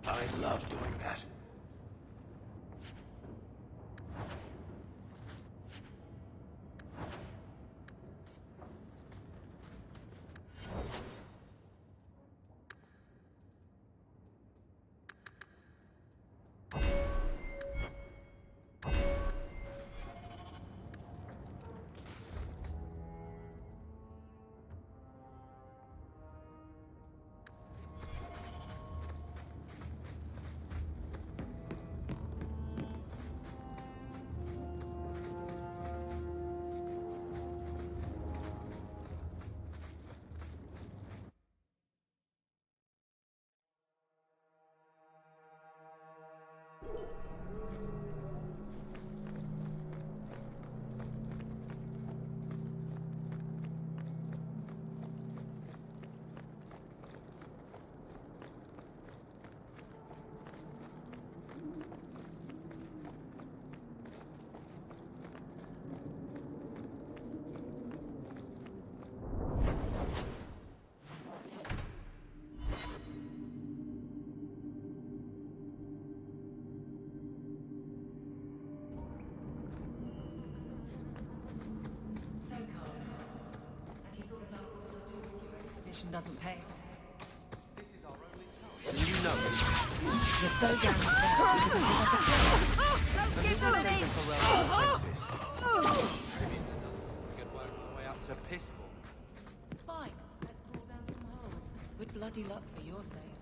I love doing that. Doesn't pay. This is our only chance. You know it. You're so damn Don't give them any! Good work on the way up to Pissful. Fine. Let's pull down some holes. Good bloody luck for your sake.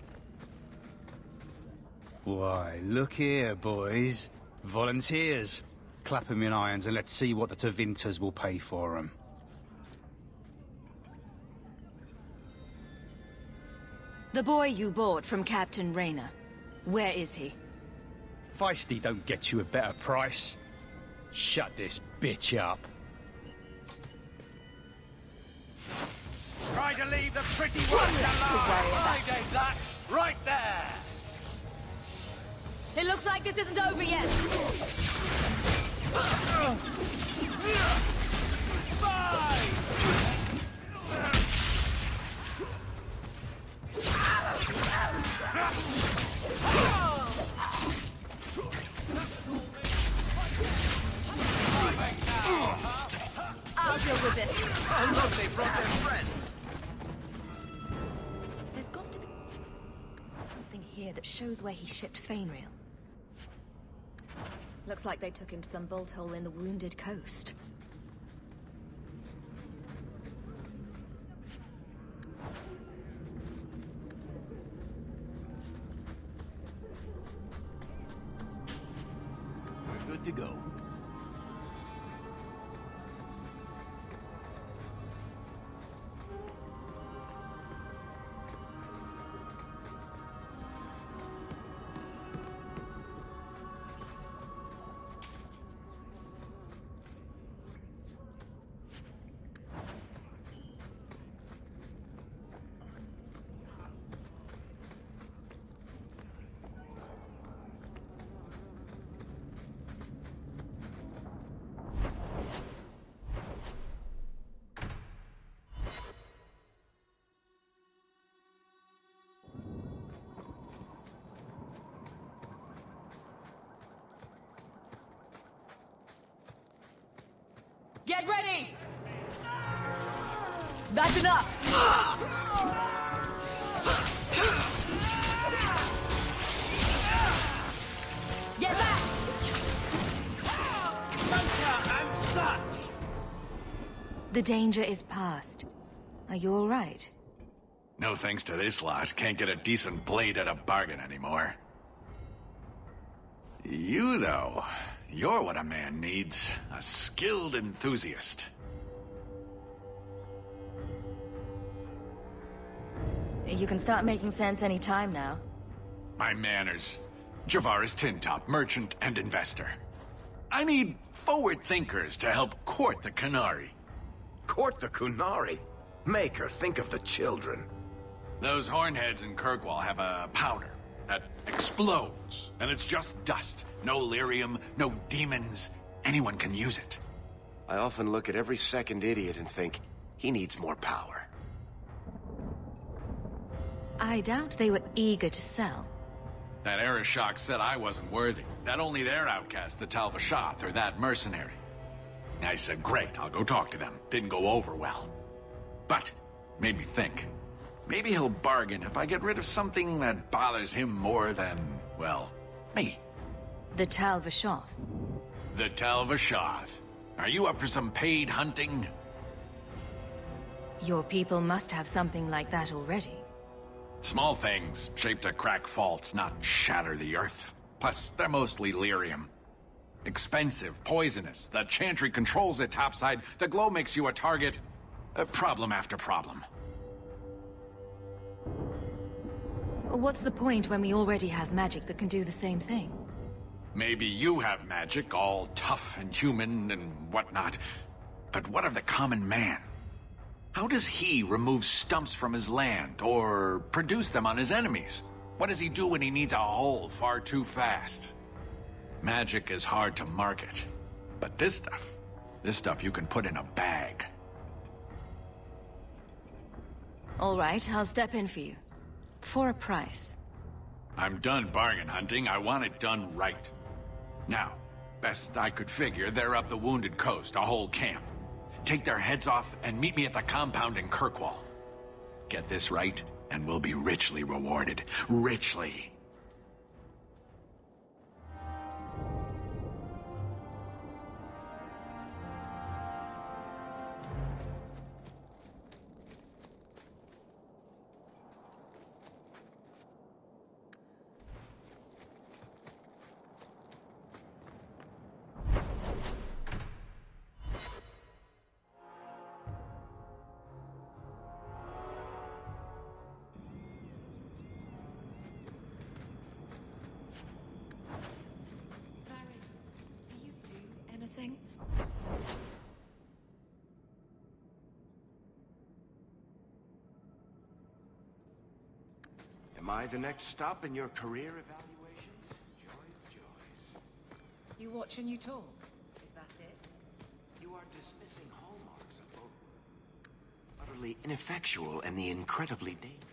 Why, look here, boys. Volunteers. Clap 'em in irons and let's see what the Tevinters will pay for 'em. The boy you bought from Captain Rayner. Where is he? Feisty don't get you a better price. Shut this bitch up. Try to leave the pretty ones alone! I gave that right there! It looks like this isn't over yet. I'll deal with this. Oh look, they brought their friends! There's got to be something here that shows where he shipped Fainrail. Looks like they took him to some bolt hole in the Wounded Coast. We're good to go. Get ready! That's enough! Get back! Bunker and such! The danger is past. Are you all right? No thanks to this lot, can't get a decent blade at a bargain anymore. You, though, you're what a man needs. A skilled enthusiast. You can start making sense any time now. My manners. Javaris Tintop, merchant and investor. I need forward thinkers to help court the Qunari. Court the Qunari? Make her think of the children. Those hornheads in Kirkwall have a powder. that explodes, and it's just dust. No lyrium, no demons. Anyone can use it. I often look at every second idiot and think, he needs more power. I doubt they were eager to sell. That Arishok said I wasn't worthy. That only their outcast, the Tal-Vashoth, or that mercenary. I said, great, I'll go talk to them. Didn't go over well. But, made me think. Maybe he'll bargain if I get rid of something that bothers him more than, well, me. The Tal-Vashoth. The Tal-Vashoth. Are you up for some paid hunting? Your people must have something like that already. Small things, shaped to crack faults, not shatter the earth. Plus, they're mostly lyrium. Expensive, poisonous. The Chantry controls it topside. The glow makes you a target. Problem after problem. What's the point when we already have magic that can do the same thing? Maybe you have magic, all tough and human and whatnot. But what of the common man? How does he remove stumps from his land, or produce them on his enemies? What does he do when he needs a hole far too fast? Magic is hard to market. But this stuff you can put in a bag. All right, I'll step in for you. For a price. I'm done bargain hunting. I want it done right. Now, best I could figure, they're up the Wounded Coast, a whole camp. Take their heads off and meet me at the compound in Kirkwall. Get this right, and we'll be richly rewarded. Richly. Anything? Am I the next stop in your career evaluations? Joy of joys. You watch and you talk. Is that it? You are dismissing hallmarks of both utterly ineffectual and the incredibly dangerous.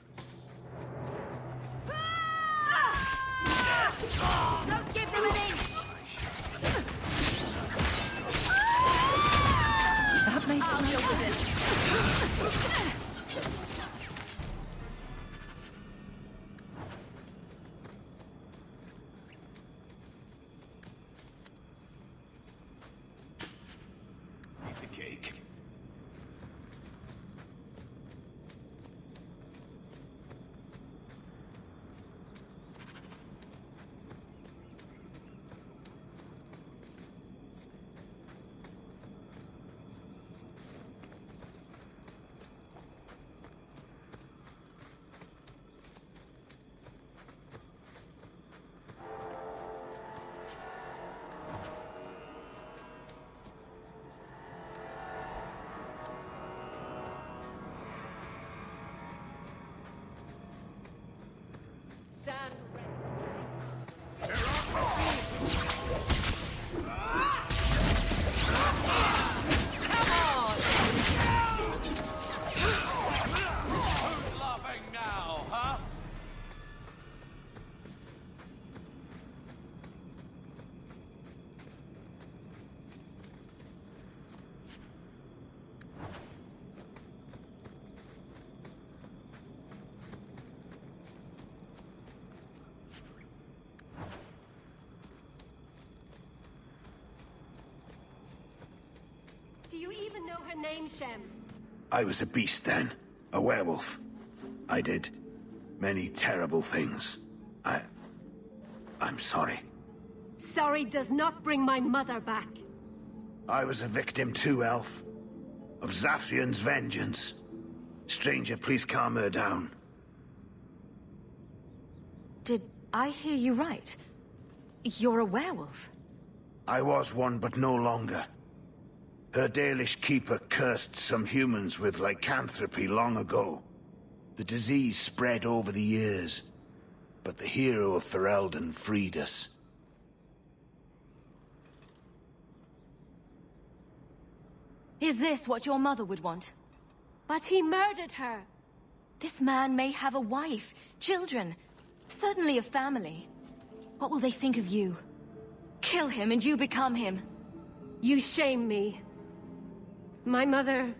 Don't give them an inch! That made I'll deal with it. Piece of cake. Stand ready. Come on! Who's laughing now, huh? Do you even know her name, Shem? I was a beast then. A werewolf. I did many terrible things. I'm sorry. Sorry does not bring my mother back. I was a victim too, Elf. Of Zathrian's vengeance. Stranger, please calm her down. Did I hear you right? You're a werewolf? I was one, but no longer. Her Dalish keeper cursed some humans with lycanthropy long ago. The disease spread over the years. but the hero of Ferelden freed us. Is this what your mother would want? But he murdered her. This man may have a wife, children, certainly a family. What will they think of you? Kill him and you become him. You shame me. My mother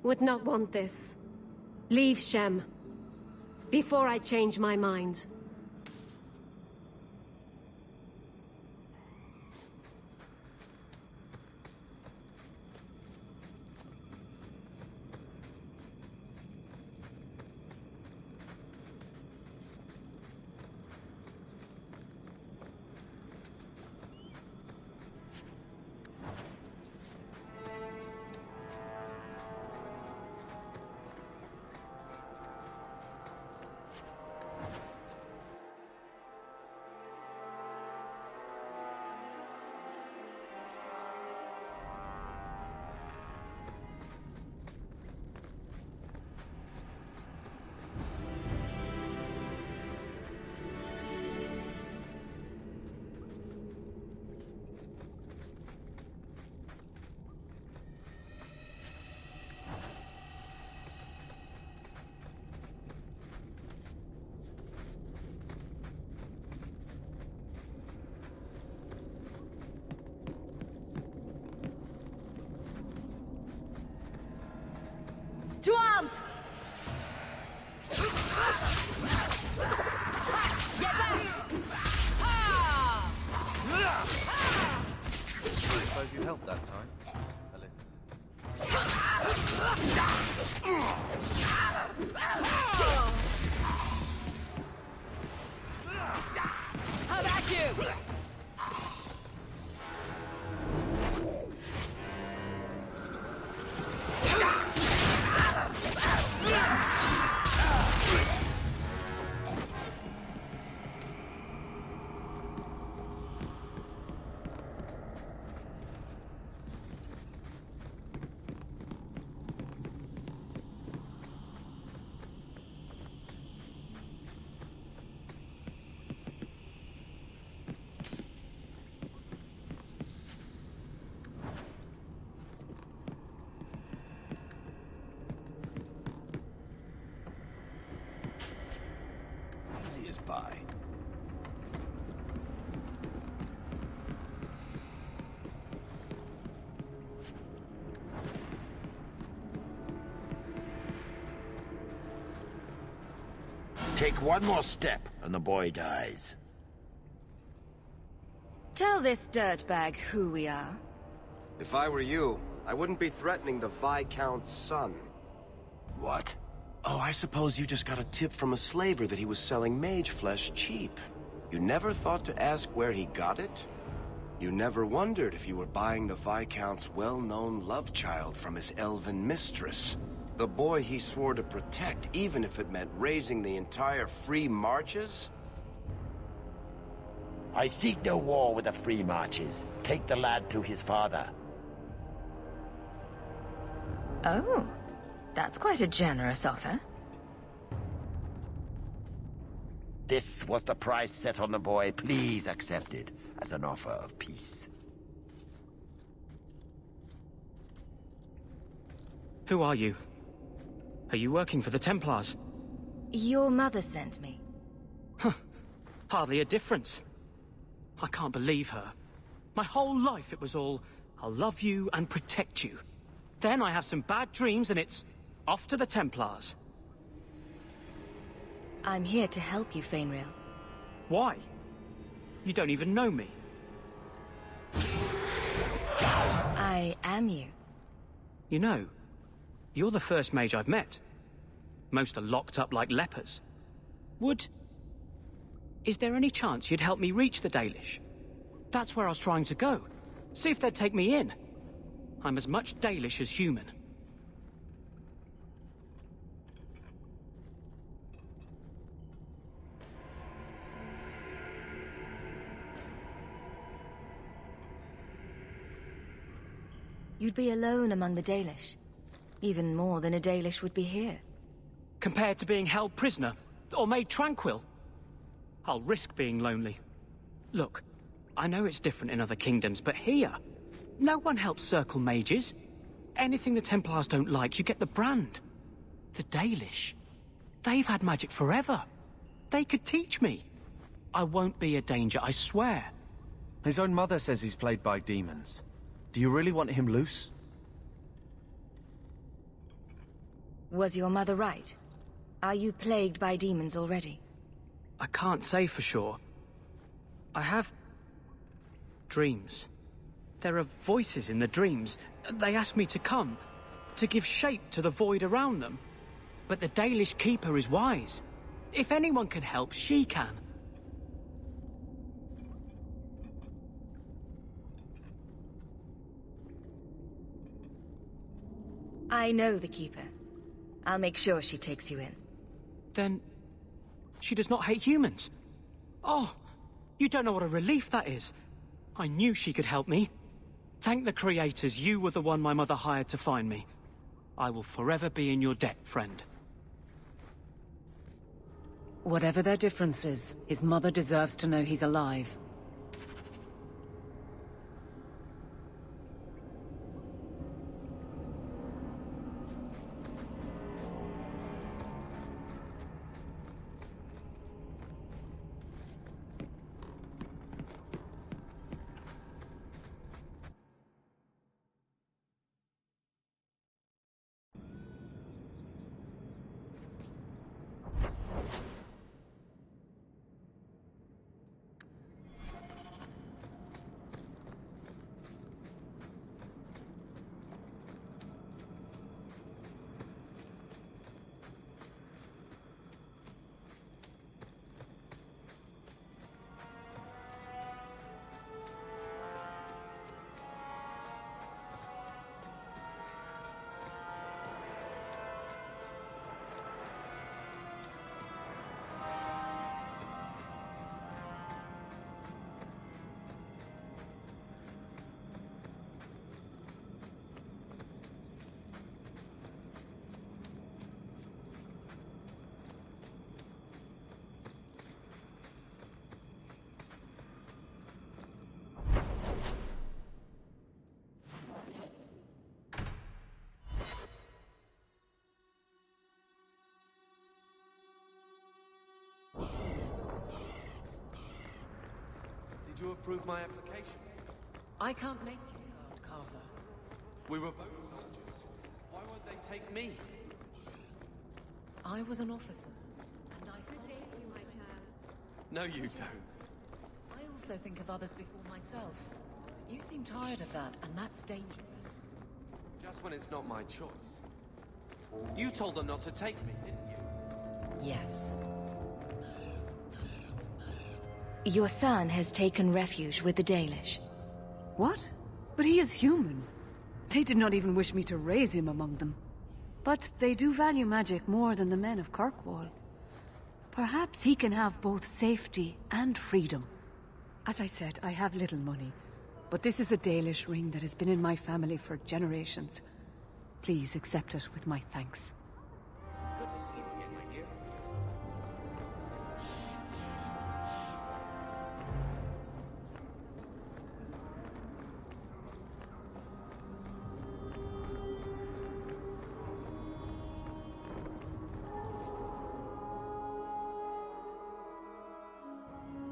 would not want this. Leave Shem. Before I change my mind. To arms! Get back! I suppose you helped that time. A little. How about you? Easy as pie. Take one more step, and the boy dies. Tell this dirtbag who we are. If I were you, I wouldn't be threatening the Viscount's son. What? Oh, I suppose you just got a tip from a slaver that he was selling mage flesh cheap. You never thought to ask where he got it? You never wondered if you were buying the Viscount's well-known love child from his elven mistress? The boy he swore to protect, even if it meant raising the entire Free Marches? I seek no war with the Free Marches. Take the lad to his father. Oh, that's quite a generous offer. This was the price set on the boy. Please accept it as an offer of peace. Who are you? Are you working for the Templars? Your mother sent me. Hardly a difference. I can't believe her. My whole life it was all, I'll love you and protect you. Then I have some bad dreams and it's off to the Templars. I'm here to help you, Fainriel. Why? You don't even know me. I am you. You know, you're the first mage I've met. Most are locked up like lepers. Is there any chance you'd help me reach the Dalish? That's where I was trying to go. See if they'd take me in. I'm as much Dalish as human. You'd be alone among the Dalish. Even more than a Dalish would be here. Compared to being held prisoner, or made tranquil. I'll risk being lonely. Look, I know it's different in other kingdoms, but here, no one helps circle mages. Anything the Templars don't like, you get the brand. The Dalish. They've had magic forever. They could teach me. I won't be a danger, I swear. His own mother says he's plagued by demons. Do you really want him loose? Was your mother right? Are you plagued by demons already? I can't say for sure. I have dreams. There are voices in the dreams. They ask me to come, to give shape to the void around them. But the Dalish Keeper is wise. If anyone can help, she can. I know the Keeper. I'll make sure she takes you in. Then she does not hate humans. Oh, you don't know what a relief that is. I knew she could help me. Thank the creators, you were the one my mother hired to find me. I will forever be in your debt, friend. Whatever their differences, his mother deserves to know he's alive. Did you approve my application? I can't make you Guard Carver. We were both soldiers. Why won't they take me? I was an officer, and I Date you, my child. No, you don't. I also think of others before myself. You seem tired of that, and that's dangerous. Just when it's not my choice. You told them not to take me, didn't you? Yes. Your son has taken refuge with the Dalish. What? But he is human. They did not even wish me to raise him among them. But they do value magic more than the men of Kirkwall. Perhaps he can have both safety and freedom. As I said, I have little money, but this is a Dalish ring that has been in my family for generations. Please accept it with my thanks. Good to see you again, my dear.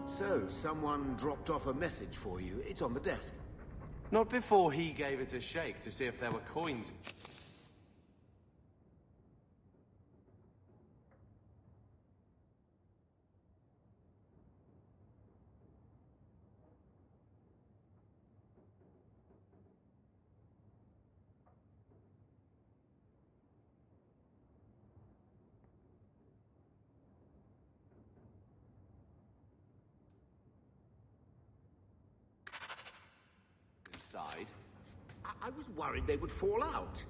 So, someone dropped off a message for you. It's on the desk. Not before he gave it a shake to see if there were coins. Inside. I was worried they would fall out.